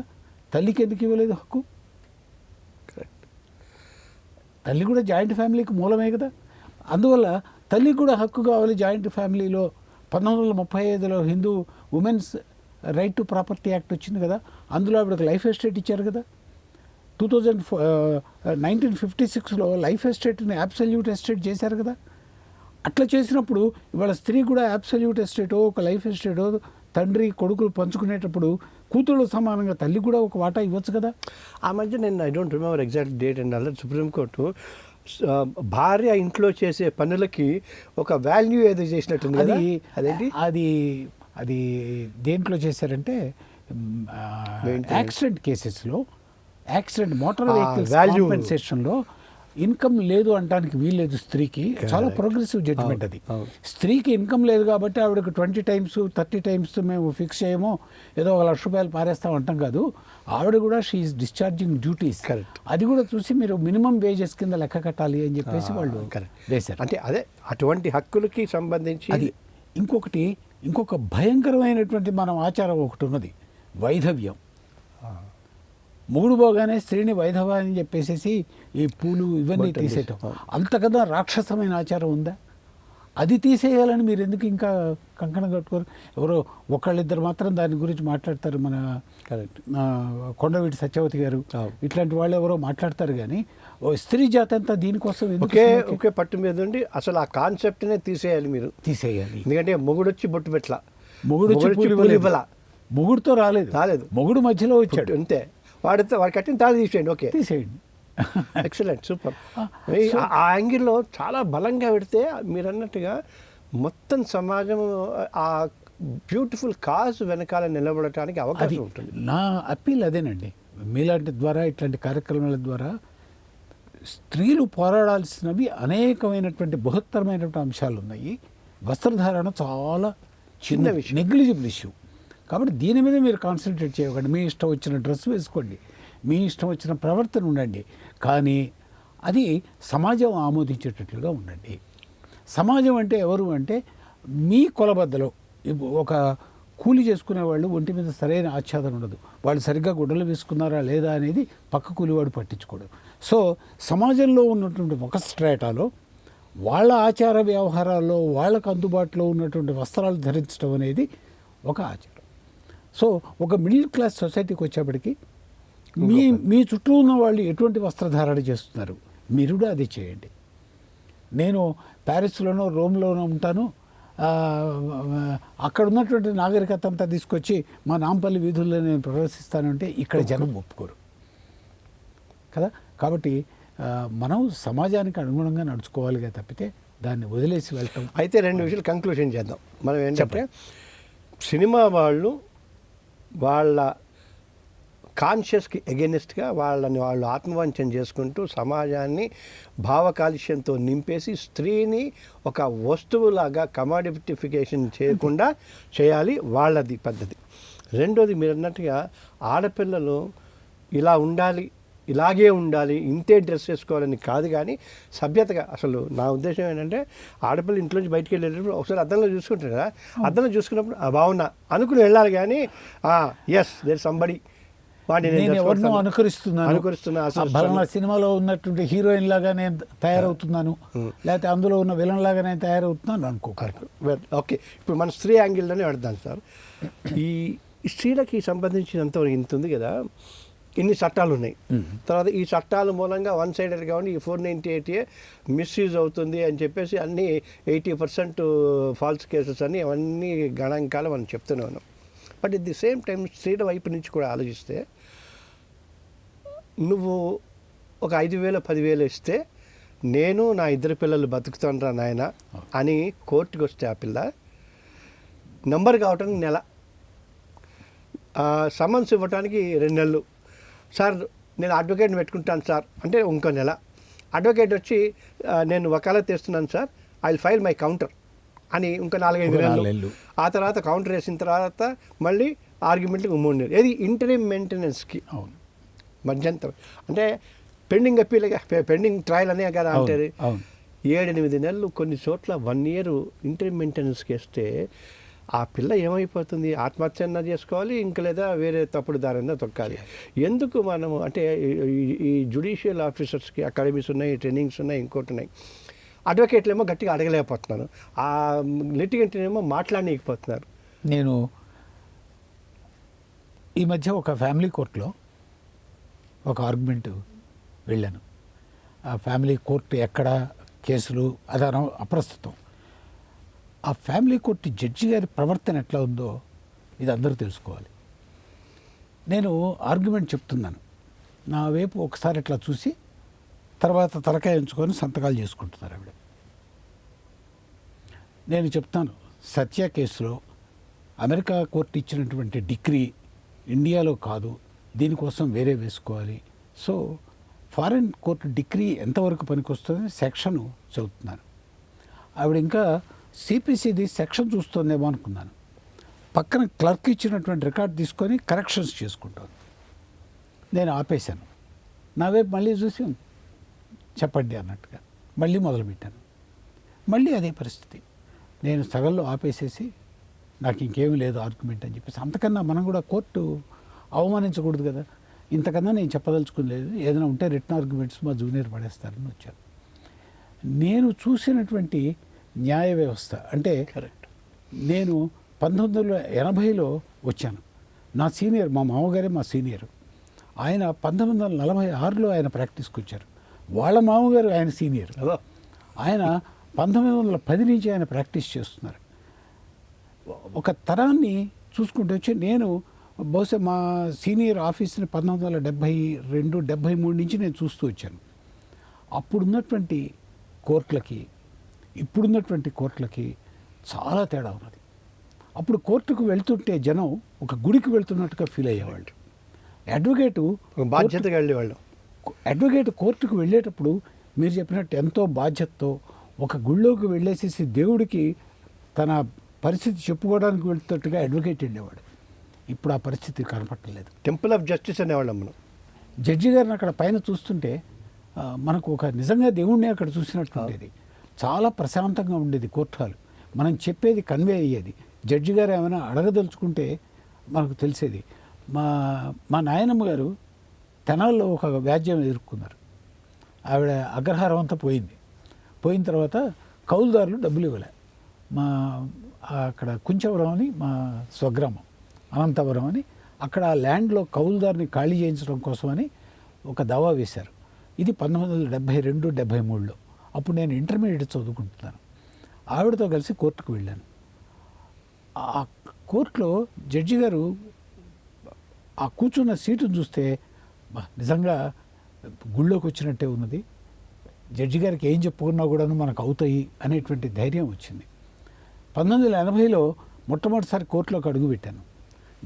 తల్లికి ఎందుకు ఇవ్వలేదు హక్కు? తల్లి కూడా జాయింట్ ఫ్యామిలీకి మూలమే కదా. అందువల్ల తల్లికి కూడా హక్కు కావాలి. జాయింట్ ఫ్యామిలీలో 1935లో Hindu women's right to property act వచ్చింది కదా, అందులో ఆవిడకి లైఫ్ ఎస్టేట్ ఇచ్చారు కదా. 1956లో లైఫ్ ఎస్టేట్ని అబ్సల్యూట్ ఎస్టేట్ చేశారు కదా. అట్లా చేసినప్పుడు ఇవాళ స్త్రీ కూడా అబ్సల్యూట్ ఎస్టేటో ఒక లైఫ్ ఎస్టేటో తండ్రి కొడుకులు పంచుకునేటప్పుడు కూతుళ్ళు సమానంగా తల్లి కూడా ఒక వాటా ఇవ్వచ్చు కదా. ఆ మధ్య నేను I don't remember exact date and అలా సుప్రీంకోర్టు భార్య ఇంట్లో చేసే పనులకి ఒక వాల్యూ ఏదో చేసినట్టుంది కదా. అదేంటి అది దేంట్లో చేశారంటే యాక్సిడెంట్ కేసెస్లో, యాక్సిడెంట్ మోటార్ వెహికల్స్ కాంపెన్సేషన్లో ఇన్కమ్ లేదు అనడానికి వీల్లేదు స్త్రీకి. చాలా ప్రోగ్రెసివ్ జడ్జిమెంట్ అది. స్త్రీకి ఇన్కమ్ లేదు కాబట్టి ఆవిడకి 20 times 30 times మేము ఫిక్స్ చేయమో ఏదో 1 లక్ష రూపాయలు పారేస్తాం అంటాం కాదు. ఆవిడ కూడా షీఈస్ డిశ్చార్జింగ్ డ్యూటీస్. అది కూడా చూసి మీరు మినిమం వేజెస్ కింద లెక్క కట్టాలి అని చెప్పేసి వాళ్ళు వేశారు. అంటే అదే అటువంటి హక్కులకి సంబంధించి అది. ఇంకొక భయంకరమైనటువంటి మనం ఆచారం ఒకటి ఉన్నది, వైధవ్యం. మొగుడు పోగానే స్త్రీని వైధవ అని చెప్పేసి ఈ పూలు ఇవన్నీ తీసేయటం, అంతకన్నా రాక్షసమైన ఆచారం ఉందా? అది తీసేయాలని మీరు ఎందుకు ఇంకా కంకణం కట్టుకోరు? ఎవరో ఒకళ్ళిద్దరు మాత్రం దాని గురించి మాట్లాడతారు. మన కొండవీటి సత్యవతి గారు ఇట్లాంటి వాళ్ళు ఎవరో మాట్లాడతారు, కానీ ఓ స్త్రీ జాతి అంతా దీనికోసం ఒకే పట్టు మీద ఉండి అసలు ఆ కాన్సెప్ట్నే తీసేయాలి. మీరు తీసేయాలి. ఎందుకంటే మొగుడొచ్చి బొట్టు పెట్టలా, మొగుడుతో రాలేదు, మొగుడు మధ్యలో వచ్చాడు అంతే. వాడు కట్టిన తాళి తీసేయండి, ఓకే తీసేయండి. Excellent, super. ఆ యాంగిల్లో చాలా బలంగా పెడితే మీరు అన్నట్టుగా మొత్తం సమాజం ఆ బ్యూటిఫుల్ కాజ్ వెనకాల నిలబడటానికి అవకాశం ఉంటుంది. నా అప్పీల్ అదేనండి. మీలాంటి ద్వారా ఇట్లాంటి కార్యక్రమాల ద్వారా స్త్రీలు పోరాడాల్సినవి అనేకమైనటువంటి బృహత్తరమైనటువంటి అంశాలు ఉన్నాయి. వస్త్రధారణ చాలా చిన్న విషయం, నెగ్లిజిబుల్ ఇష్యూ. కాబట్టి దీని మీద మీరు కాన్సన్ట్రేట్ చేయకండి. మీ ఇష్టం వచ్చిన డ్రెస్ వేసుకోండి, మీ ఇష్టం వచ్చిన ప్రవర్తన ఉండండి, కానీ అది సమాజం ఆమోదించేటట్లుగా ఉండండి. సమాజం అంటే ఎవరు అంటే మీ కొలబద్దలో ఒక కూలి చేసుకునే వాళ్ళు ఒంటి మీద సరైన ఆచ్ఛాదన ఉండదు, వాళ్ళు సరిగ్గా గుడ్డలు వేసుకున్నారా లేదా అనేది పక్క కూలివాడు పట్టించుకోడు. సో సమాజంలో ఉన్నటువంటి ఒక స్ట్రాటాలో వాళ్ళ ఆచార వ్యవహారాల్లో వాళ్ళకు అందుబాటులో ఉన్నటువంటి వస్త్రాలు ధరించడం అనేది ఒక ఆచారం. సో ఒక మిడిల్ క్లాస్ సొసైటీకి వచ్చేప్పటికి మీ చుట్టూ ఉన్న వాళ్ళు ఎటువంటి వస్త్రధారణ చేస్తున్నారు, మీరు కూడా అది చేయండి. నేను ప్యారిస్లోనో రోమ్లోనో ఉంటాను, అక్కడ ఉన్నటువంటి నాగరికత అంతా తీసుకొచ్చి మా నాంపల్లి వీధుల్లో నేను ప్రదర్శిస్తానంటే ఇక్కడ జనం ఒప్పుకోరు కదా. కాబట్టి మనం సమాజానికి అనుగుణంగా నడుచుకోవాలిగా తప్పితే దాన్ని వదిలేసి వెళ్తాం. అయితే 2 విషయాలు కంక్లూషన్ చేద్దాం. మనం ఏంటంటే సినిమా వాళ్ళు వాళ్ళ కాన్షియస్కి ఎగెనిస్ట్గా వాళ్ళు ఆత్మవంచన చేసుకుంటూ సమాజాన్ని భావకాలుష్యంతో నింపేసి స్త్రీని ఒక వస్తువులాగా కమాడిఫికేషన్ చేయకుండా చేయాలి, వాళ్ళది పద్ధతి. రెండోది మీరు అన్నట్టుగా ఆడపిల్లలు ఇలా ఉండాలి, ఇలాగే ఉండాలి, ఇంతే డ్రెస్ వేసుకోవాలని కాదు, కానీ సభ్యతగా. అసలు నా ఉద్దేశం ఏంటంటే ఆడపిల్ల ఇంట్లోంచి బయటికి వెళ్ళేటప్పుడు ఒకసారి అద్దంలో చూసుకుంటారు కదా, అద్దంలో చూసుకున్నప్పుడు బాగున్నా అనుకుని వెళ్ళాలి, కానీ ఎస్ దేర్ సంబడి వాడిని నేను ఎవరినో దర్శకత్వం అనుకరిస్తున్నాను, అనుకరిస్తున్నా, ఆ బలనా సినిమాలో ఉన్నటువంటి హీరోయిన్ లాగా నేను తయారవుతున్నాను, లేకపోతే అందులో ఉన్న విలన్ లాగా నేను తయారవుతున్నాను అనుకో. ఓకే, ఇప్పుడు మన స్త్రీ యాంగిల్లోనే పెడతాం సార్. ఈ స్త్రీలకి సంబంధించినంత ఇంత ఉంది కదా, ఇన్ని చట్టాలు ఉన్నాయి. తర్వాత ఈ చట్టాల మూలంగా వన్ సైడెడ్గా ఉండి ఈ 498 మిస్యూజ్ అవుతుంది అని చెప్పేసి అన్నీ 80% ఫాల్స్ కేసెస్ అని అవన్నీ గణాంకాలు మనం చెప్తూనే ఉన్నాం. But at the same time స్త్రీల వైపు నుంచి కూడా ఆలోచిస్తే, నువ్వు ఒక 5,000 10,000 ఇస్తే నేను నా 2 పిల్లలు బతుకుతానరా నాయన అని కోర్టుకు వస్తే ఆ పిల్ల నెంబర్ కావటానికి నెల, సమన్స్ ఇవ్వటానికి 2 నెలలు, సార్ నేను అడ్వకేట్ని పెట్టుకుంటాను సార్ అంటే ఇంకో నెల, అడ్వకేట్ వచ్చి నేను వకాలత్ చేస్తున్నాను sir, I will file my counter అని ఇంకో 4-5 నెలలు, ఆ తర్వాత కౌంటర్ వేసిన తర్వాత మళ్ళీ ఆర్గ్యుమెంట్కి 3 నెలలు. ఏది ఇంటరీమ్ మెయింటెనెన్స్కి మధ్యంతరం అంటే పెండింగ్ అప్పీల్, పెండింగ్ ట్రయల్ అనే కదా అంటే 7-8 నెలలు, కొన్ని చోట్ల 1 year ఇంటరీమ్ మెయింటెనెన్స్కి వేస్తే ఆ పిల్ల ఏమైపోతుంది? ఆత్మహత్య చేసుకోవాలి, ఇంకా లేదా వేరే తప్పుడు దారైనా తొక్కాలి. ఎందుకు మనము అంటే ఈ జ్యుడిషియల్ ఆఫీసర్స్కి అకాడమీస్ ఉన్నాయి, ట్రైనింగ్స్ ఉన్నాయి, ఇంకోటి ఉన్నాయి. అడ్వకేట్లు ఏమో గట్టిగా అడగలేకపోతున్నారు, ఆ లిటిగెంట్ ఏమో మాట్లాడలేకపోతున్నారు. నేను ఈ మధ్య ఒక ఫ్యామిలీ కోర్టులో ఒక ఆర్గ్యుమెంట్ వెళ్ళాను. ఆ ఫ్యామిలీ కోర్టు ఎక్కడ, కేసులు అదనం అప్రస్తుతం. ఆ ఫ్యామిలీ కోర్టు జడ్జి గారి ప్రవర్తన ఎట్లా ఉందో ఇది అందరూ తెలుసుకోవాలి. నేను ఆర్గ్యుమెంట్ చెప్తున్నాను, నా వైపు ఒకసారి ఇట్లా చూసి తర్వాత తలకాయ ఉంచుకొని సంతకాలు చేసుకుంటున్నారు ఆవిడ. నేను చెప్తాను, సత్య కేసులో అమెరికా కోర్టు ఇచ్చినటువంటి డిగ్రీ ఇండియాలో కాదు, దీనికోసం వేరే వేసుకోవాలి. సో ఫారిన్ కోర్టు డిగ్రీ ఎంతవరకు పనికొస్తుందని సెక్షను చదువుతున్నాను. ఆవిడ ఇంకా సిపిసిది సెక్షన్ చూస్తుందేమో అనుకున్నాను. పక్కన క్లర్క్ ఇచ్చినటువంటి రికార్డ్ తీసుకొని కరెక్షన్స్ చేసుకుంటాను. నేను ఆపేశాను. నా వైపు మళ్ళీ చూసి చెప్పండి అన్నట్టుగా మళ్ళీ మొదలుపెట్టాను. మళ్ళీ అదే పరిస్థితి. నేను సగంలో ఆపేసేసి నాకు ఇంకేమీ లేదు ఆర్గ్యుమెంట్ అని చెప్పేసి, అంతకన్నా మనం కూడా కోర్టు అవమానించకూడదు కదా, ఇంతకన్నా నేను చెప్పదలుచుకోలేదు, ఏదైనా ఉంటే రిటర్న్ ఆర్గ్యుమెంట్స్ మా జూనియర్ పడేస్తారని వచ్చాను. నేను చూసినటువంటి న్యాయ వ్యవస్థ అంటే కరెక్ట్. నేను 1980లో వచ్చాను. నా సీనియర్, మా మామగారే మా సీనియర్. ఆయన 1946లో ఆయన ప్రాక్టీస్కి వచ్చారు. వాళ్ళ మామగారు ఆయన సీనియర్. ఆయన 1910 నుంచి ఆయన ప్రాక్టీస్ చేస్తున్నారు. ఒక తరాన్ని చూసుకుంటూ వచ్చి నేను బహుశా మా సీనియర్ ఆఫీస్ని 1972, 73 నుంచి నేను చూస్తూ వచ్చాను. అప్పుడున్నటువంటి కోర్టులకి ఇప్పుడున్నటువంటి కోర్టులకి చాలా తేడా ఉన్నది. అప్పుడు కోర్టుకు వెళ్తుంటే జనం ఒక గుడికి వెళ్తున్నట్టుగా ఫీల్ అయ్యేవాళ్ళు. అడ్వకేటు బాధ్యతగా వెళ్ళేవాళ్ళు. అడ్వకేట్ కోర్టుకు వెళ్ళేటప్పుడు మీరు చెప్పినట్టు ఎంతో బాధ్యతతో ఒక గుళ్ళోకి వెళ్ళేసేసి దేవుడికి తన పరిస్థితి చెప్పుకోవడానికి వెళ్తున్నట్టుగా అడ్వకేట్ వెళ్ళేవాడు. ఇప్పుడు ఆ పరిస్థితి కనపట్టలేదు. టెంపుల్ ఆఫ్ జస్టిస్ అనేవాళ్ళం మనం. జడ్జి గారిని అక్కడ పైన చూస్తుంటే మనకు ఒక నిజంగా దేవుణ్ణి అక్కడ చూసినట్టు ఉండేది. చాలా ప్రశాంతంగా ఉండేది కోర్టు హాల్. మనం చెప్పేది కన్వే అయ్యేది. జడ్జి గారు ఏమైనా అడగదలుచుకుంటే మనకు తెలిసేది. మా నాయనమ్మ గారు తెనాల్లో ఒక వ్యాజ్యం ఎదుర్కొన్నారు. ఆవిడ అగ్రహారం అంతా పోయింది. పోయిన తర్వాత కౌలుదారులు డబ్బులు ఇవ్వలే. అక్కడ కుంచవరం అని మా స్వగ్రామం, అనంతవరం అని, అక్కడ ఆ ల్యాండ్లో కౌలుదారిని ఖాళీ చేయించడం కోసమని ఒక దావా వేశారు. ఇది 1972, 73లో. అప్పుడు నేను ఇంటర్మీడియట్ చదువుకుంటున్నాను. ఆవిడతో కలిసి కోర్టుకు వెళ్ళాను. ఆ కోర్టులో జడ్జి గారు ఆ కూర్చున్న సీటును చూస్తే నిజంగా గుళ్ళోకి వచ్చినట్టే ఉన్నది. జడ్జి గారికి ఏం చెప్పుకున్నా కూడా మనకు అవుతాయి అనేటువంటి ధైర్యం వచ్చింది. 1980లో మొట్టమొదటిసారి కోర్టులోకి అడుగుపెట్టాను.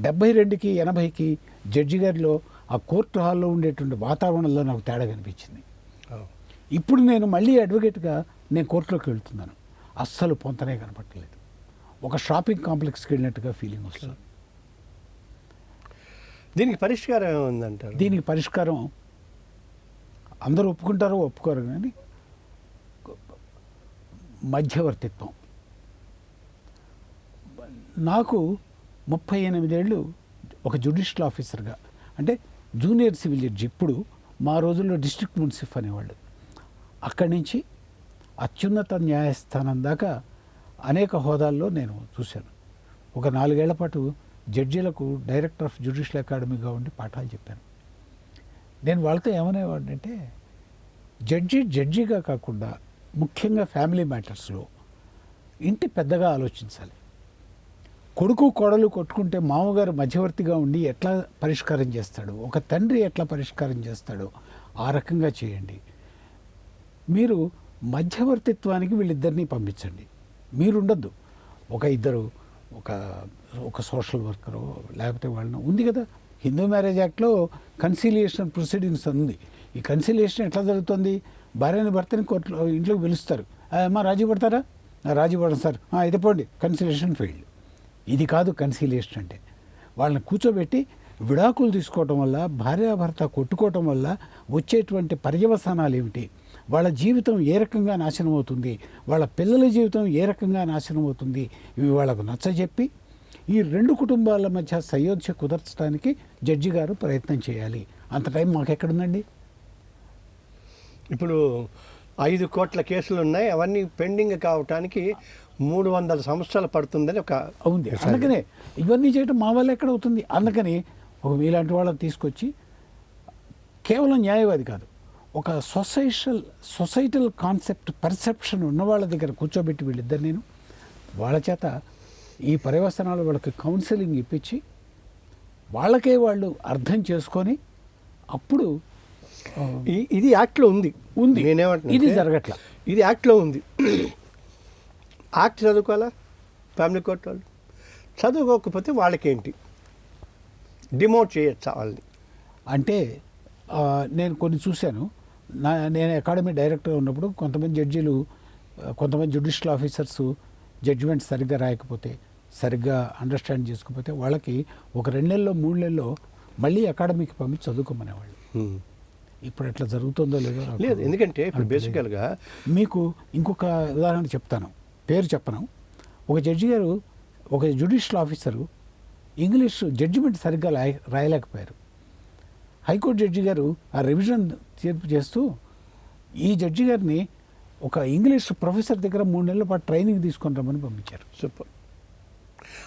72కి 80కి జడ్జి గారిలో ఆ కోర్టు హాల్లో ఉండేటువంటి వాతావరణంలో నాకు తేడా కనిపించింది. ఇప్పుడు నేను మళ్ళీ అడ్వకేట్గా నేను కోర్టులోకి వెళ్తున్నాను. అస్సలు పొంతనే కనపట్టలేదు. ఒక షాపింగ్ కాంప్లెక్స్కి వెళ్ళినట్టుగా ఫీలింగ్ వస్తుంది. దీనికి పరిష్కారం ఏముందంటారు? దీనికి పరిష్కారం అందరూ ఒప్పుకుంటారో ఒప్పుకోరు, కానీ మధ్యవర్తిత్వం. నాకు 38 ఏళ్ళు ఒక జ్యుడిషియల్ ఆఫీసర్గా, అంటే జూనియర్ సివిల్ జడ్జి, ఇప్పుడు మా రోజుల్లో డిస్ట్రిక్ట్ మున్సిఫ్ అనేవాళ్ళు. అక్కడి నుంచి అత్యున్నత న్యాయస్థానం దాకా అనేక హోదాల్లో నేను చూశాను. ఒక 4 ఏళ్ల పాటు జడ్జీలకు డైరెక్టర్ ఆఫ్ జ్యుడిషియల్ అకాడమీగా ఉండి పాఠాలు చెప్పాను. నేను వాళ్ళతో ఏమనేవాడినంటే, జడ్జిగా కాకుండా ముఖ్యంగా ఫ్యామిలీ మ్యాటర్స్లో ఇంటి పెద్దగా ఆలోచించాలి. కొడుకు కోడలు కొట్టుకుంటే మామగారు మధ్యవర్తిగా ఉండి ఎట్లా పరిష్కారం చేస్తాడు, ఒక తండ్రి ఎట్లా పరిష్కారం చేస్తాడో ఆ రకంగా చేయండి. మీరు మధ్యవర్తిత్వానికి వీళ్ళిద్దరినీ పంపించండి. మీరుండద్దు, ఇద్దరు ఒక సోషల్ వర్కరు లేకపోతే వాళ్ళని ఉంది కదా, హిందూ మ్యారేజ్ యాక్ట్లో కన్సిలియేషన్ ప్రొసీడింగ్స్ ఉంది. ఈ కన్సిలియేషన్ ఎట్లా జరుగుతుంది? భార్యని భర్తని కోర్టులో ఇంట్లోకి పిలుస్తారు. అమ్మా రాజీ పడతారా? రాజీ పడను సార్, అయితే పోండి, కన్సిలియేషన్ ఫెయిల్డ్. ఇది కాదు కన్సిలియేషన్ అంటే. వాళ్ళని కూర్చోబెట్టి విడాకులు తీసుకోవటం వల్ల, భార్యాభర్త కొట్టుకోవటం వల్ల వచ్చేటువంటి పర్యవసానాలు ఏమిటి, వాళ్ళ జీవితం ఏ రకంగా నాశనం అవుతుంది, వాళ్ళ పిల్లల జీవితం ఏ రకంగా నాశనం అవుతుంది, ఇవి వాళ్ళకు నచ్చజెప్పి ఈ 2 కుటుంబాల మధ్య సయోధ్య కుదర్చడానికి జడ్జి గారు ప్రయత్నం చేయాలి. అంత టైం మాకెక్కడుందండి? ఇప్పుడు 5 కోట్ల కేసులు ఉన్నాయి, అవన్నీ పెండింగ్ కావటానికి 300 సంవత్సరాలు పడుతుందని ఉంది. అందుకనే ఇవన్నీ చేయడం మా వల్ల ఎక్కడ అవుతుంది. అందుకని మీలాంటి వాళ్ళని తీసుకొచ్చి కేవలం న్యాయవాది కాదు, ఒక సొసైటల్ కాన్సెప్ట్ పర్సెప్షన్ ఉన్న వాళ్ళ దగ్గర కూర్చోబెట్టి వీళ్ళిద్దరు నేను వాళ్ళ చేత ఈ పర్యవసనాలు వాళ్ళకి కౌన్సిలింగ్ ఇప్పించి వాళ్ళకే వాళ్ళు అర్థం చేసుకొని అప్పుడు ఇది యాక్ట్లో ఉంది. నేనేమంటున్నా, ఇది జరగట్లా, ఇది యాక్ట్లో ఉంది. యాక్ట్ చదువుకోవాలా ఫ్యామిలీ కోర్టు వాళ్ళు? చదువుకోకపోతే వాళ్ళకేంటి, డిమోట్ చేయొచ్చా వాళ్ళని? అంటే నేను కొన్ని చూశాను. నేను అకాడమీ డైరెక్టర్గా ఉన్నప్పుడు కొంతమంది జడ్జీలు, కొంతమంది జ్యుడిషియల్ ఆఫీసర్స్ జడ్జిమెంట్ సరిగ్గా రాయకపోతే, సరిగ్గా అండర్స్టాండ్ చేసుకోకపోతే వాళ్ళకి ఒక 2 నెలల్లో 3 నెలల్లో మళ్ళీ అకాడమీకి పంపించి చదువుకోమనేవాళ్ళు. ఇప్పుడు ఎట్లా జరుగుతుందో లేదో లేదు. ఎందుకంటే ఇప్పుడు బేసికల్గా మీకు ఇంకొక ఉదాహరణ చెప్తాను, పేరు చెప్పను. ఒక జడ్జి గారు, ఒక జ్యుడిషియల్ ఆఫీసరు ఇంగ్లీష్ జడ్జిమెంట్ సరిగ్గా రాయలేకపోయారు. హైకోర్టు జడ్జి గారు ఆ రివిజన్ తీర్పు చేస్తూ ఈ జడ్జి గారిని ఒక ఇంగ్లీష్ ప్రొఫెసర్ దగ్గర 3 నెలల పాటు ట్రైనింగ్ తీసుకొని రమ్మని పంపించారు. సూపర్.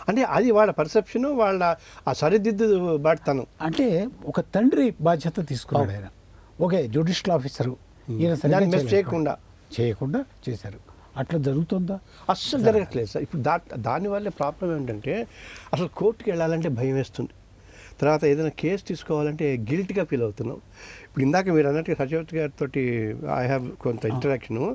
అంటే అది వాళ్ళ పర్సెప్షను, వాళ్ళ ఆ సరిదిద్దు బాటుతనం. అంటే ఒక తండ్రి బాధ్యత తీసుకున్నాడు ఆయన. ఓకే, జ్యుడిషియల్ ఆఫీసరు ఈయన సరిగ్గా చేయకుండా చేశారు. అట్లా జరుగుతుందా? అస్సలు జరగట్లేదు సార్. ఇప్పుడు దానివల్ల ప్రాబ్లం ఏంటంటే అసలు కోర్టుకి వెళ్ళాలంటే భయం వేస్తుంది. తర్వాత ఏదైనా కేసు తీసుకోవాలంటే గిల్ట్గా ఫీల్ అవుతున్నాం. ఇప్పుడు ఇందాక మీరు అన్నట్టు సత్యవతి గారితో ఐ హ్యావ్ కొంత ఇంటరాక్షను.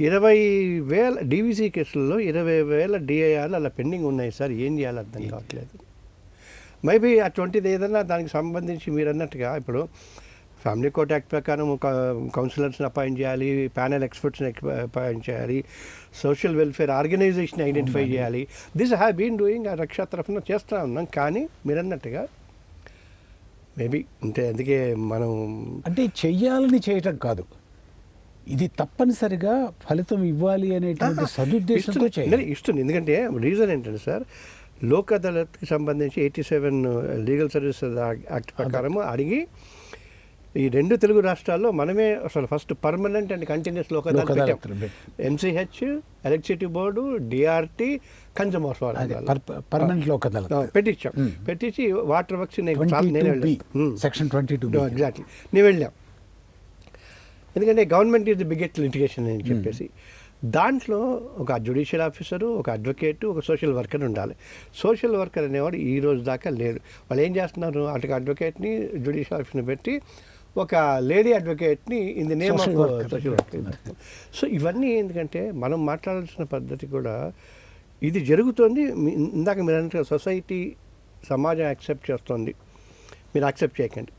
20,000 డీవీసీ కేసుల్లో 20,000 డిఐఆర్లు అలా పెండింగ్ ఉన్నాయి సార్. ఏం చేయాలి అర్థం కావట్లేదు. మేబీ అటువంటిది ఏదైనా దానికి సంబంధించి మీరు అన్నట్టుగా ఇప్పుడు ఫ్యామిలీ కోర్ట్ యాక్ట్ ప్రకారం కౌన్సిలర్స్ని అపాయింట్ చేయాలి, ప్యానెల్ ఎక్స్పర్ట్స్ని అపాయింట్ చేయాలి, సోషల్ వెల్ఫేర్ ఆర్గనైజేషన్ ఐడెంటిఫై చేయాలి. దిస్ హ్యావ్ బీన్ డూయింగ్ ఆ రక్షా తరఫున చేస్తూ ఉన్నాం. కానీ మీరు అన్నట్టుగా మేబీ అందుకే మనం అంటే చెయ్యాలని చేయటం కాదు, ఇది తప్పనిసరిగా ఫలితం ఇవ్వాలి అనేటువంటి సదుద్దేశంతో ఇస్తుంది. ఎందుకంటే రీజన్ ఏంటంటే సార్, లోక్ అదాలత్కి సంబంధించి 87 లీగల్ సర్వీసెస్ యాక్ట్ ప్రకారం అడిగి ఈ 2 తెలుగు రాష్ట్రాల్లో మనమే అసలు first permanent and continuous Lok Adalat పెట్టాం. MCH, electricity board, DRT, consumers permanent Lok Adalat పెట్టించి వాటర్ వర్క్స్ సెక్షన్ 22 ఎగ్జాక్ట్లీ నేను వెళ్ళాం. ఎందుకంటే government is the biggest litigation అని చెప్పేసి దాంట్లో ఒక జ్యుడిషియల్ ఆఫీసరు, ఒక అడ్వకేటు, ఒక సోషల్ వర్కర్ ఉండాలి. సోషల్ వర్కర్ అనేవాడు ఈ రోజు దాకా లేడు. వాళ్ళు ఏం చేస్తున్నారు, అటు అడ్వకేట్ని జ్యుడిషియల్ ఆఫీసర్ని పెట్టి ఒక లేడీ అడ్వకేట్ని in the name of social worker. So ఇవన్నీ ఎందుకంటే మనం మాట్లాడాల్సిన పద్ధతి కూడా ఇది జరుగుతుంది. ఇందాక మీరు అన్నట్టు సొసైటీ, సమాజం యాక్సెప్ట్ చేస్తుంది. మీరు యాక్సెప్ట్ చేయకండి,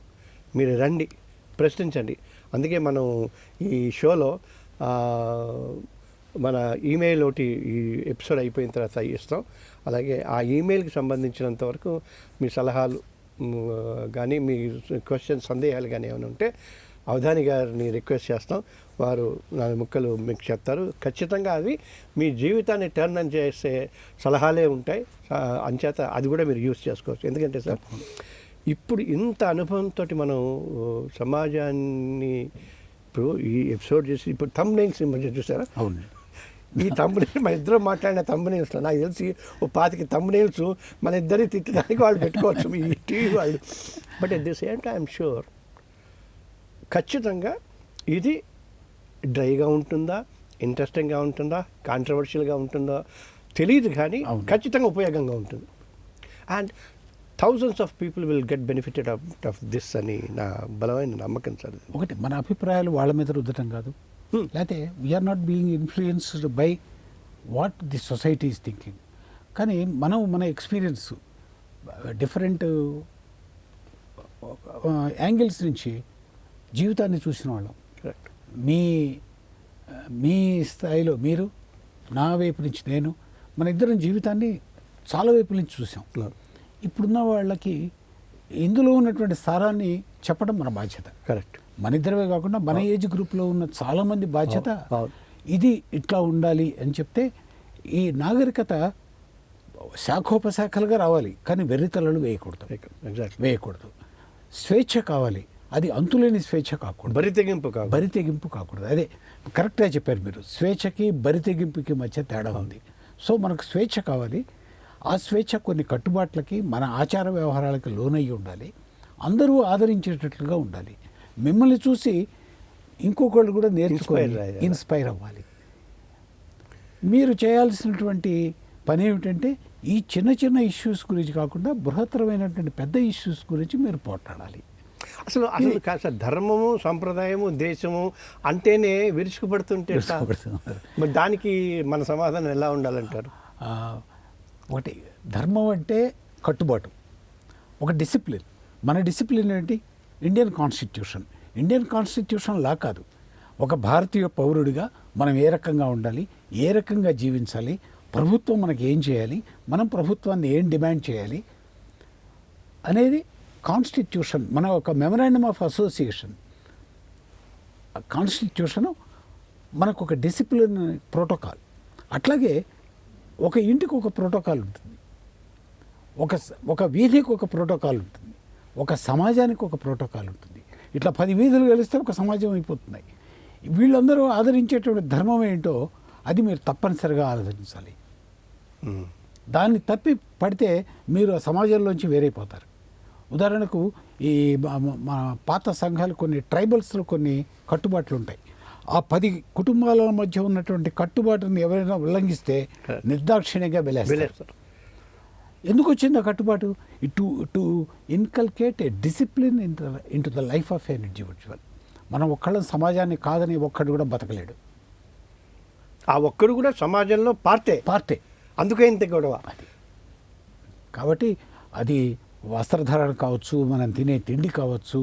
మీరు రండి, ప్రశ్నించండి. అందుకే మనం ఈ షోలో మన ఈమెయిల్ ఒకటి ఈ ఎపిసోడ్ అయిపోయిన తర్వాత ఇస్తాం. అలాగే ఆ ఈమెయిల్కి సంబంధించినంత వరకు మీ సలహాలు కానీ మీ క్వశ్చన్స్, సందేహాలు కానీ ఏమైనా ఉంటే అవధాని గారిని రిక్వెస్ట్ చేస్తాం. వారు 4 ముక్కలు మీకు చెప్తారు. ఖచ్చితంగా అవి మీ జీవితాన్ని టర్న్ అని చేసే సలహాలే ఉంటాయి. అంచేత అది కూడా మీరు యూజ్ చేసుకోవచ్చు. ఎందుకంటే సార్ ఇప్పుడు ఇంత అనుభవంతో మనం సమాజాన్ని ఇప్పుడు ఈ ఎపిసోడ్ చేసి ఇప్పుడు థంబ్నెయిల్స్ ఈ మధ్య చూసారా? అవును. ఈ థంబ్నెయిల్ మన ఇద్దరు మాట్లాడిన థంబ్నెయిల్స్ నాకు తెలిసి ఓ 25 థంబ్నెయిల్స్ మన ఇద్దరిని తిట్టడానికి వాళ్ళు పెట్టుకోవచ్చు ఈ టీవీ వాళ్ళు. But at the same time sure ఖచ్చితంగా ఇది డ్రైగా ఉంటుందా, ఇంట్రెస్టింగ్గా ఉంటుందా, కాంట్రవర్షియల్గా ఉంటుందా తెలియదు, కానీ అవును. ఖచ్చితంగా ఉపయోగంగా ఉంటుంది. And thousands of people will get benefited of this అని నా బలమైన నమ్మకం సార్. ఒకటి మన అభిప్రాయాలు వాళ్ళ మీద రుద్దటం కాదు, లేకపోతే we are not being influenced by what the society is thinking. కానీ మనం మన ఎక్స్పీరియన్స్ డిఫరెంట్ యాంగిల్స్ నుంచి జీవితాన్ని చూసిన వాళ్ళం. కరెక్ట్. మీ స్థాయిలో మీరు, నా వైపు నుంచి నేను, మన ఇద్దరం జీవితాన్ని చాలా వైపుల నుంచి చూసాం. ఇప్పుడున్న వాళ్ళకి ఇందులో ఉన్నటువంటి సారాన్ని చెప్పడం మన బాధ్యత. కరెక్ట్. మన ఇద్దరమే కాకుండా మన ఏజ్ గ్రూప్లో ఉన్న చాలామంది బాధ్యత అవును. ఇది ఇట్లా ఉండాలి అని చెప్తే ఈ నాగరికత శాఖోపశాఖలుగా రావాలి, కానీ వెర్రితలలు వేయకూడదు. ఎగ్జాక్ట్లీ. వేయకూడదు. స్వేచ్ఛ కావాలి, అది అంతులేని స్వేచ్ఛ కాకూడదు, బరితెగింపు కాకూడదు. అదే కరెక్ట్గా చెప్పారు మీరు. స్వేచ్ఛకి బరితెగింపుకి మధ్య తేడా ఉంది. సో మనకు స్వేచ్ఛ కావాలి. ఆ స్వేచ్ఛ కొన్ని కట్టుబాట్లకి, మన ఆచార వ్యవహారాలకి లోనయ్యి ఉండాలి. అందరూ ఆదరించేటట్లుగా ఉండాలి. మిమ్మల్ని చూసి ఇంకొకళ్ళు కూడా నేర్చుకోవాలి, ఇన్స్పైర్ అవ్వాలి. మీరు చేయాల్సినటువంటి పని ఏమిటంటే ఈ చిన్న చిన్న ఇష్యూస్ గురించి కాకుండా బృహత్తరమైనటువంటి పెద్ద ఇష్యూస్ గురించి మీరు పోట్లాడాలి. అసలు కాదు సార్, ధర్మము, సంప్రదాయము, దేశము అంటేనే విరుచుకుపడుతుంటే మరి దానికి మన సమాధానం ఎలా ఉండాలంటారు? ఒకటి ధర్మం అంటే కట్టుబాటు, ఒక డిసిప్లిన్. మన డిసిప్లిన్ ఏంటి? Indian constitution. Indian constitution law కాదు. ఒక భారతీయ పౌరుడిగా మనం ఏ రకంగా ఉండాలి, ఏ రకంగా జీవించాలి, ప్రభుత్వం మనకి ఏం చేయాలి, మనం ప్రభుత్వాన్ని ఏం డిమాండ్ చేయాలి అనేది కాన్స్టిట్యూషన్. మన ఒక మెమరాండమ్ ఆఫ్ అసోసియేషన్. కాన్స్టిట్యూషను మనకు ఒక డిసిప్లిన్ ప్రోటోకాల్. అట్లాగే ఒక ఇంటికి ఒక ప్రోటోకాల్ ఉంటుంది, ఒక వీధికి ఒక ప్రోటోకాల్ ఉంటుంది, ఒక సమాజానికి ఒక ప్రోటోకాల్ ఉంటుంది. ఇట్లా 10 వీధులు కలిస్తే ఒక సమాజం అయిపోతున్నాయి. వీళ్ళందరూ ఆదరించేటువంటి ధర్మం ఏంటో అది మీరు తప్పనిసరిగా ఆదరించాలి. దాన్ని తప్పి పడితే మీరు ఆ సమాజంలోంచి వేరైపోతారు. ఉదాహరణకు ఈ మా పాత సంఘాలు కొన్ని ట్రైబల్స్లో కొన్ని కట్టుబాట్లు ఉంటాయి. ఆ 10 కుటుంబాల మధ్య ఉన్నటువంటి కట్టుబాటుని ఎవరైనా ఉల్లంఘిస్తే నిర్దాక్షిణ్యంగా వెలేస్తారు. ఎందుకు వచ్చింది ఆ కట్టుబాటు? To inculcate a discipline into the life of an individual. మనం ఒక్కళ్ళ సమాజాన్ని కాదని ఒక్కడు కూడా బతకలేడు. ఆ ఒక్కడు కూడా సమాజంలో పార్టే. అందుకే ఇంత గొడవ. కాబట్టి అది వస్త్రధారణ కావచ్చు, మనం తినే తిండి కావచ్చు,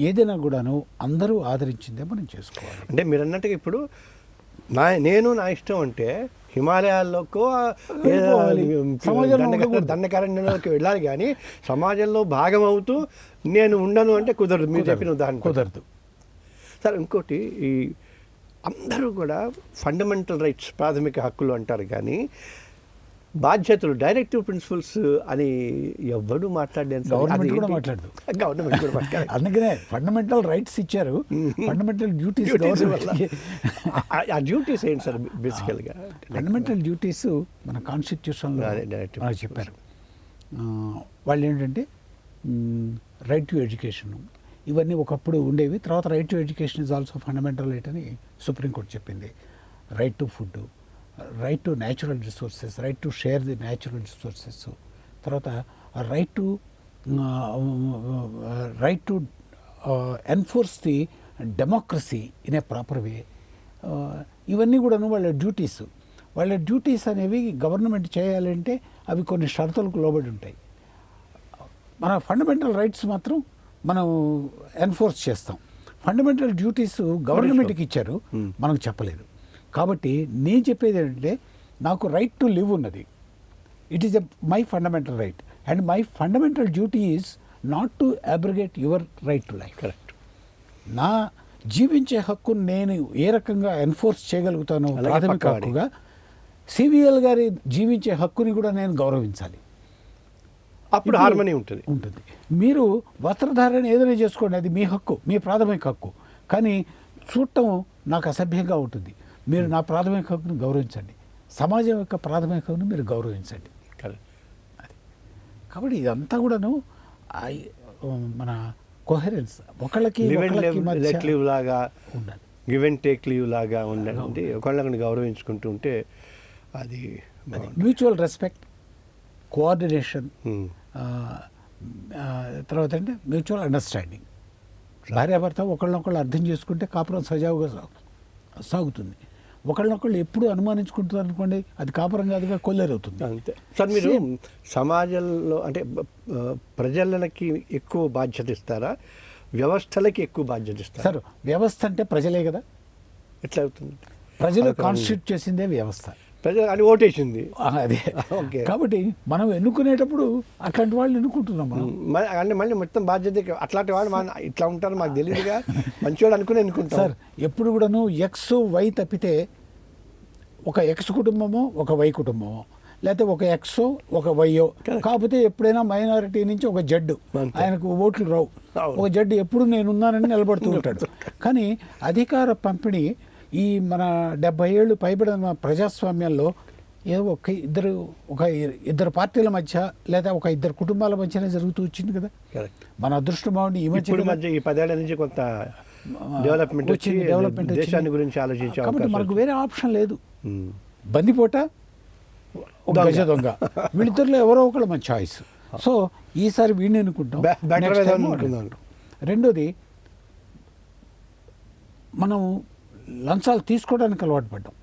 ఏదైనా కూడాను అందరూ ఆదరించిందే మనం చేసుకోవాలి. అంటే మీరు అన్నట్టుగా ఇప్పుడు నా ఇష్టం అంటే హిమాలయాల్లోకో దండకారణ్యంలోకి వెళ్ళాలి, కానీ సమాజంలో భాగం అవుతూ నేను ఉండను అంటే కుదరదు. మీరు చెప్పిన ఉదాహరణ కుదరదు సార్. ఇంకోటి, ఈ అందరూ కూడా ఫండమెంటల్ రైట్స్, ప్రాథమిక హక్కులు అంటారు, కానీ బాధ్యతలు, డైరెక్టివ్ ప్రిన్సిపల్స్ అని ఎవ్వడూ మాట్లాడలేదు. గవర్నమెంట్ కూడా మాట్లాడదు. అందుకనే ఫండమెంటల్ రైట్స్ ఇచ్చారు, ఫండమెంటల్ డ్యూటీస్. ఆ డ్యూటీస్ ఏంటి సార్ బేసికల్గా? ఫండమెంటల్ డ్యూటీస్ మన కాన్స్టిట్యూషన్లో చెప్పారు. వాళ్ళు ఏంటంటే రైట్ టు ఎడ్యుకేషన్, ఇవన్నీ ఒకప్పుడు ఉండేవి. తర్వాత right to education is also fundamental right అని సుప్రీంకోర్టు చెప్పింది. Right to food, right to natural resources, right to share the natural resources, తర్వాత right to enforce the democracy in a proper way. ఇవన్నీ కూడాను వాళ్ళ డ్యూటీస్. వాళ్ళ duties అనేవి government చేయాలంటే అవి కొన్ని షరతులకు లోబడి ఉంటాయి. మన ఫండమెంటల్ రైట్స్ మాత్రం మనం ఎన్ఫోర్స్ చేస్తాం. ఫండమెంటల్ డ్యూటీస్ గవర్నమెంట్కి ఇచ్చారు, మనకు చెప్పలేదు. కాబట్టి నేను చెప్పేది ఏంటంటే, నాకు రైట్ టు లివ్ ఉన్నది. It is my fundamental right, and my fundamental duty is not to abrogate your right to life. Correct. నా జీవించే హక్కును నేను ఏ రకంగా ఎన్ఫోర్స్ చేయగలుగుతానో ప్రాథమిక హక్కుగా, సివిఎల్ గారి జీవించే హక్కుని కూడా నేను గౌరవించాలి. అప్పుడు హార్మనీ ఉంటుంది. ఉంటుంది. మీరు వస్త్రధారణ ఏదైనా చేసుకోండి, అది మీ హక్కు, మీ ప్రాథమిక హక్కు. కానీ చూడటం నాకు అసభ్యంగా ఉంటుంది. మీరు నా ప్రాథమిక హక్కును గౌరవించండి, సమాజం యొక్క ప్రాథమిక హక్కును మీరు గౌరవించండి. అది కాబట్టి ఇదంతా కూడాను మన కోహెరెన్స్, ఒకళ్ళకి లీవ్ లాగా ఉండాలి, గివ్ అండ్ టేక్ లీవ్ లాగా ఉండండి. ఒకళ్ళని గౌరవించుకుంటూ ఉంటే అది మ్యూచువల్ రెస్పెక్ట్, కోఆర్డినేషన్, తర్వాత అంటే మ్యూచువల్ అండర్స్టాండింగ్. భార్యాభర్త ఒకళ్ళనొకళ్ళు అర్థం చేసుకుంటే కాపురం సజావుగా సాగుతుంది. ఒకళ్ళనొకళ్ళు ఎప్పుడు అనుమానించుకుంటారు అనుకోండి, అది కాపురం కాదుగా కొల్లేరవుతుంది. అంతే సార్. మీరు సమాజంలో అంటే ప్రజలకి ఎక్కువ బాధ్యత ఇస్తారా, వ్యవస్థలకి ఎక్కువ బాధ్యత ఇస్తారా? సార్, వ్యవస్థ అంటే ప్రజలే కదా. ఎట్లా అవుతుంది? ప్రజలు కాన్స్టిట్యూట్ చేసిందే వ్యవస్థ, ప్రజలు అని ఓటేసింది. అదే కాబట్టి మనం ఎన్నుకునేటప్పుడు అట్లాంటి వాళ్ళు ఎన్నుకుంటున్నాం మనం. అంటే మళ్ళీ మొత్తం బాధ్యత అట్లాంటి వాళ్ళు ఇట్లా ఉంటారు మాకు తెలియదుగా, మంచివాడు అనుకుని ఎన్నుకుంటాం. సార్, ఎప్పుడు కూడాను ఎక్స్ వై తప్పితే ఒక ఎక్స్ కుటుంబమో ఒక వై కుటుంబమో, లేకపోతే ఒక ఎక్సో ఒక వైయో, కాకపోతే ఎప్పుడైనా మైనారిటీ నుంచి ఒక జడ్డు, ఆయనకు ఓట్లు రావు, ఒక జడ్డు ఎప్పుడు నేనున్నానని నిలబడుతూ ఉంటాడు. కానీ అధికార పంపిణీ ఈ మన 70 ఏళ్ళు పైబడిన ప్రజాస్వామ్యంలో ఏదో ఒక ఇద్దరు పార్టీల మధ్య లేదా ఒక ఇద్దరు కుటుంబాల మధ్యనే జరుగుతూ వచ్చింది కదా. మన అదృష్టం బాగుండి ఈ మధ్య ఈ 10 ఏళ్ల నుంచి కొంత డెవలప్మెంట్ దేశాన్ని గురించి ఆలోచించాం. కాబట్టి మనకు వేరే ఆప్షన్ లేదు. బందిపోట, గజ దొంగ, వీళ్ళిద్దరిలో ఎవరో ఒకళ్ళు మన చాయిస్. సో ఈసారి వీడిని అనుకుంటాం. రెండోది, మనం లంచాలు తీసుకోవడానికి అలవాటు పడ్డాం.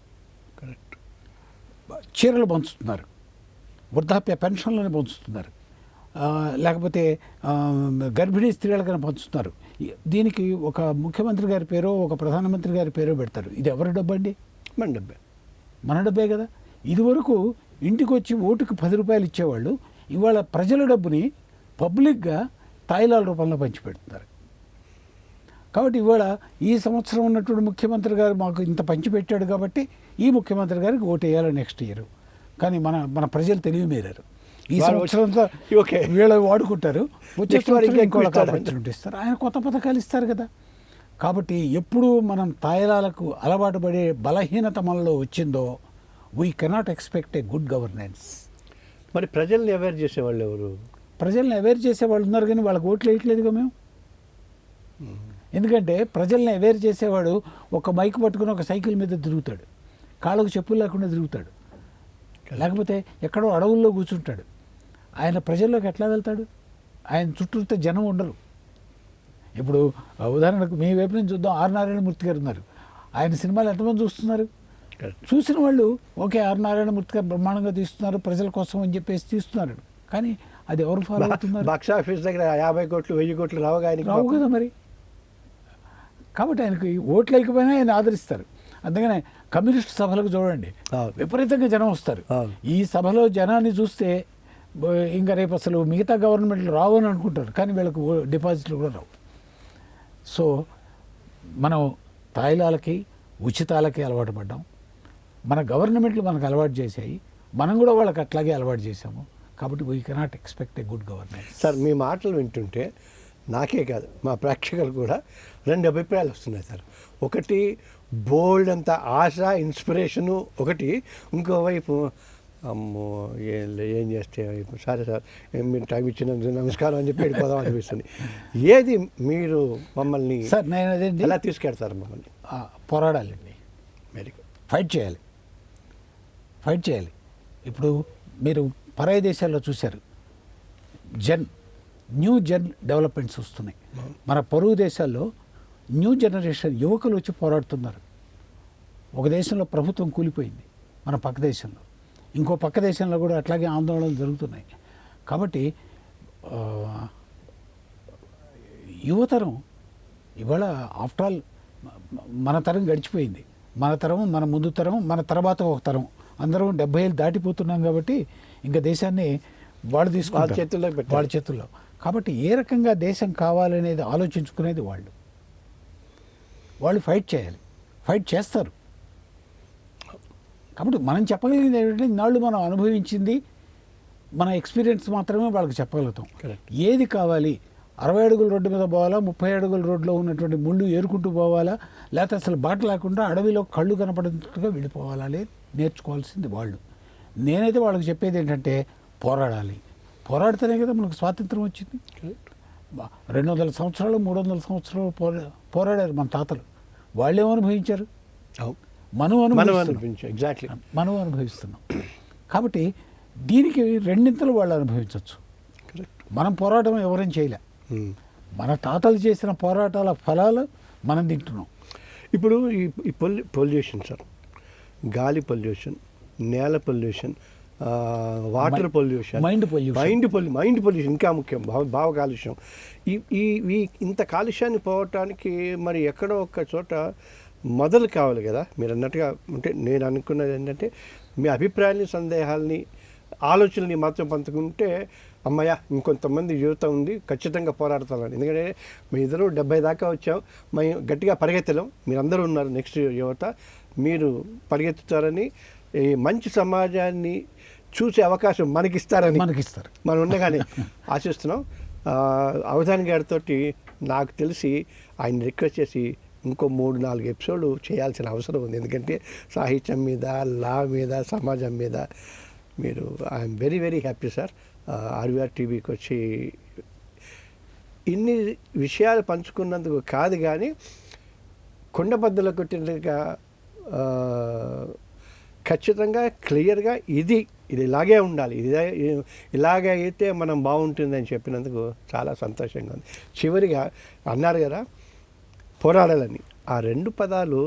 కరెక్ట్. చీరలు పంచుతున్నారు, వృద్ధాప్య పెన్షన్లను పంచుతున్నారు, లేకపోతే గర్భిణీ స్త్రీలకైనా పంచుతున్నారు. దీనికి ఒక ముఖ్యమంత్రి గారి పేరో ఒక ప్రధానమంత్రి గారి పేరో పెడతారు. ఇది ఎవరి డబ్బు అండి? మన డబ్బే. మన డబ్బే కదా. ఇదివరకు ఇంటికి వచ్చి ఓటుకు 10 రూపాయలు ఇచ్చేవాళ్ళు ఇవాళ ప్రజల డబ్బుని పబ్లిక్గా తాయిలాల రూపంలో పంచిపెడుతున్నారు. కాబట్టి ఇవాళ ఈ సంవత్సరం ఉన్నటువంటి ముఖ్యమంత్రి గారు మాకు ఇంత పంచిపెట్టాడు కాబట్టి ఈ ముఖ్యమంత్రి గారికి ఓటు వేయాలి నెక్స్ట్ ఇయర్. కానీ మన ప్రజలు తెలివి మీరారు. ఈ సంవత్సరంతో వీళ్ళు వాడుకుంటారు, వచ్చే ఆపర్చునిటీ ఇస్తారు, ఆయన కొత్త పథకాలు ఇస్తారు కదా. కాబట్టి ఎప్పుడు మనం తాయిలాలకు అలవాటు పడే బలహీనత మనలో వచ్చిందో we cannot expect a good governance. మరి ప్రజల్ని అవేర్ చేసేవాళ్ళు ఎవరు? ప్రజల్ని అవేర్ చేసేవాళ్ళు ఉన్నారు కానీ వాళ్ళకి ఓట్లు వేయట్లేదుగా మేము. ఎందుకంటే ప్రజల్ని అవేర్ చేసేవాడు ఒక మైక్ పట్టుకుని ఒక సైకిల్ మీద తిరుగుతాడు, కాళ్ళకు చెప్పులు లేకుండా తిరుగుతాడు, లేకపోతే ఎక్కడో అడవుల్లో కూర్చుంటాడు. ఆయన ప్రజల్లోకి ఎట్లా వెళ్తాడు? ఆయన చుట్టూతో జనం ఉండరు. ఇప్పుడు ఉదాహరణకు మీ వైపు నుంచి చూద్దాం, ఆర్ నారాయణమూర్తి గారు ఉన్నారు. ఆయన సినిమాలు ఎంతమంది చూస్తున్నారు? చూసిన వాళ్ళు ఓకే ఆర్ నారాయణమూర్తి గారు బ్రహ్మాండంగా తీస్తున్నారు ప్రజల కోసం అని చెప్పేసి తీస్తున్నారు. కానీ అది ఎవరు ఫాలో అవుతున్నారు? బాక్స్ ఆఫీస్ దగ్గర 50 కోట్లు 1000 కోట్లు రావు కదా మరి. కాబట్టి ఆయనకి ఓట్లు లేకపోయినా ఆయన ఆదరిస్తారు. అందుకనే కమ్యూనిస్ట్ సభలకు చూడండి, విపరీతంగా జనం వస్తారు. ఈ సభలో జనాన్ని చూస్తే ఇంకా రేపు అసలు మిగతా గవర్నమెంట్లు రావు అని అనుకుంటారు, కానీ వీళ్ళకు డిపాజిట్లు కూడా రావు. సో మనం తాయిలాలకి ఉచితాలకి అలవాటు పడ్డాం. మన గవర్నమెంట్లు మనకు అలవాటు చేశాయి, మనం కూడా వాళ్ళకి అట్లాగే అలవాటు చేశాము. కాబట్టి we cannot expect a good governance. Sir, మీ మాటలు వింటుంటే నాకే కాదు మా ప్రేక్షకులు కూడా 2 అభిప్రాయాలు వస్తున్నాయి సార్. ఒకటి బోల్డ్ అంత ఆశ, ఇన్స్పిరేషను ఒకటి, ఇంకోవైపు అమ్మో ఏం చేస్తే సరే సార్ మీరు టైం ఇచ్చినందుకు నమస్కారం అని చెప్పి వెళ్ళిపోదాం అనిపిస్తుంది. ఏది మీరు మమ్మల్ని సార్ నేను అదేంటి ఎలా తీసుకెళ్తారు? మమ్మల్ని పోరాడాలండి, ఫైట్ చేయాలి. ఇప్పుడు మీరు పరాయి దేశాల్లో చూశారు, న్యూ జెన్ డెవలప్మెంట్స్ వస్తున్నాయి. మన పొరుగు దేశాల్లో న్యూ జనరేషన్ యువకులు వచ్చి పోరాడుతున్నారు. ఒక దేశంలో ప్రభుత్వం కూలిపోయింది, మన పక్క దేశంలో, ఇంకో పక్క దేశంలో కూడా అట్లాగే ఆందోళనలు జరుగుతున్నాయి. కాబట్టి యువతరం ఇవాళ ఆఫ్టర్ ఆల్ మన తరం గడిచిపోయింది, మన తరం, మన ముందు తరం, మన తర్వాత ఒక తరం, అందరం 70 ఏళ్ళు దాటిపోతున్నాం. కాబట్టి ఇంకా దేశాన్ని వాళ్ళు తీసుకుంటారు వాళ్ళ చేతుల్లో. కాబట్టి ఏ రకంగా దేశం కావాలనేది ఆలోచించుకునేది వాళ్ళు ఫైట్ చేయాలి, ఫైట్ చేస్తారు. కాబట్టి మనం చెప్పగలిగింది ఏంటంటే ఇన్నాళ్ళు మనం అనుభవించింది మన ఎక్స్పీరియన్స్ మాత్రమే వాళ్ళకి చెప్పగలుగుతాం. Correct. ఏది కావాలి, 60 అడుగుల రోడ్డు మీద పోవాలా, 30 అడుగుల రోడ్లో ఉన్నటువంటి ముళ్ళు ఏరుకుంటూ పోవాలా, లేకపోతే అసలు బాట లేకుండా అడవిలో కళ్ళు కనపడినట్టుగా వెళ్ళిపోవాలా అనేది నేర్చుకోవాల్సింది వాళ్ళు. నేనైతే వాళ్ళకి చెప్పేది ఏంటంటే పోరాడాలి. పోరాడితేనే కదా మనకు స్వాతంత్రం వచ్చింది. 200 సంవత్సరాలు 300 సంవత్సరాలు పోరాడారు మన తాతలు. వాళ్ళేమో అనుభవించారు, మనం అనుభవిస్తున్నాం. ఎగ్జాక్ట్లీ మనం అనుభవిస్తున్నాం. కాబట్టి దీనికి రెండింతలు వాళ్ళు అనుభవించవచ్చు. మనం పోరాటం ఎవరైనా చేయలే, మన తాతలు చేసిన పోరాటాల ఫలాలు మనం తింటున్నాం. ఇప్పుడు ఈ పొల్యూషన్ సార్, గాలి పొల్యూషన్, నేల pollution, water pollution, mind pollution ఇంకా ముఖ్యం, భావ కాలుష్యం. ఈ ఇంత కాలుష్యాన్ని పోవటానికి మరి ఎక్కడో ఒక చోట మొదలు కావాలి కదా. మీరు అన్నట్టుగా అంటే నేను అనుకున్నది ఏంటంటే మీ అభిప్రాయాన్ని, సందేహాలని, ఆలోచనల్ని మాత్రం పంచుకుంటే అమ్మయ్య ఇంకొంతమంది యువత ఉంది ఖచ్చితంగా పోరాడతామని. ఎందుకంటే మీ ఇద్దరు 70 దాకా వచ్చాం, మేము గట్టిగా పరిగెత్తలేం, మీరందరూ ఉన్నారు నెక్స్ట్ యువత, మీరు పరిగెత్తుతారని, ఈ మంచి సమాజాన్ని చూసే అవకాశం మనకిస్తారు మనం ఉండగానే ఆశిస్తున్నాం. అవధాని గారితో నాకు తెలిసి ఆయన రిక్వెస్ట్ చేసి ఇంకో 3-4 ఎపిసోడ్లు చేయాల్సిన అవసరం ఉంది. ఎందుకంటే సాహిత్యం మీద, లా మీద, సమాజం మీద మీరు I'm very very happy sir. RVR టీవీకి వచ్చి ఇన్ని విషయాలు పంచుకున్నందుకు కాదు కానీ కొండబద్దలు కొట్టినట్టుగా ఖచ్చితంగా క్లియర్గా ఇది ఇలాగే ఉండాలి, ఇలాగే అయితే మనం బాగుంటుందని చెప్పినందుకు చాలా సంతోషంగా ఉంది. చివరిగా అన్నారు కదా పోరాడాలని, ఆ 2 పదాలు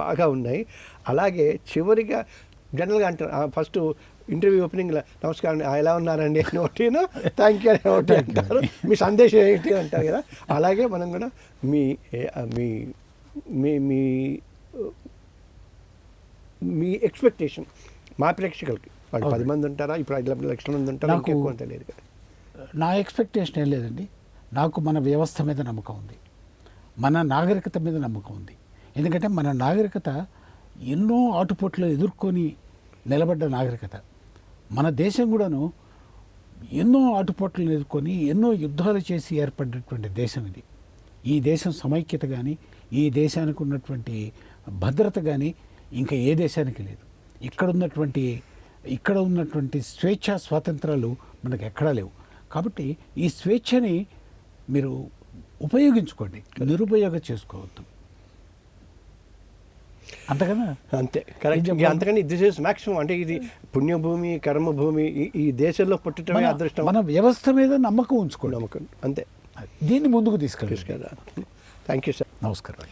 బాగా ఉన్నాయి. అలాగే చివరిగా జనరల్గా అంటారు ఫస్ట్ ఇంటర్వ్యూ ఓపెనింగ్లో నమస్కారం ఎలా ఉన్నారండి అని ఒకటిను, థ్యాంక్ యూ అని ఒకటి అంటారు, మీ సందేశం ఏంటి అంటారు కదా. అలాగే మనం కూడా మీ మీ మీ మీ ఎక్స్పెక్టేషన్ మా ప్రేక్షకులకి, వాళ్ళు 10 మంది ఉంటారా, ఇప్పుడు 5 లక్షల మంది ఉంటారా, ఎక్కువ తెలియదు కదా. నా ఎక్స్పెక్టేషన్ ఏం లేదండి. నాకు మన వ్యవస్థ మీద నమ్మకం ఉంది, మన నాగరికత మీద నమ్మకం ఉంది. ఎందుకంటే మన నాగరికత ఎన్నో ఆటుపోట్లు ఎదుర్కొని నిలబడ్డ నాగరికత. మన దేశం కూడాను ఎన్నో ఆటుపోట్లను ఎదుర్కొని ఎన్నో యుద్ధాలు చేసి ఏర్పడినటువంటి దేశం ఇది. ఈ దేశం సమైక్యత కానీ, ఈ దేశానికి ఉన్నటువంటి భద్రత కానీ ఇంకా ఏ దేశానికి లేదు. ఇక్కడ ఉన్నటువంటి స్వేచ్ఛ స్వాతంత్రాలు మనకు ఎక్కడా లేవు. కాబట్టి ఈ స్వేచ్ఛని మీరు ఉపయోగించుకోండి, నిరుపయోగం చేసుకోవద్దు. అంతకన్నా అంతే కరెక్ట్. అంతకని దిస్ ఇస్ మ్యాక్సిమం. అంటే ఇది పుణ్యభూమి, కర్మభూమి, ఈ దేశంలో పుట్టడమే అదృష్టం. మన వ్యవస్థ మీద నమ్మకం ఉంచుకోండి, నమ్మకం అంతే. దీన్ని ముందుకు తీసుకెళ్ళాలి. Thank you sir. నమస్కారం.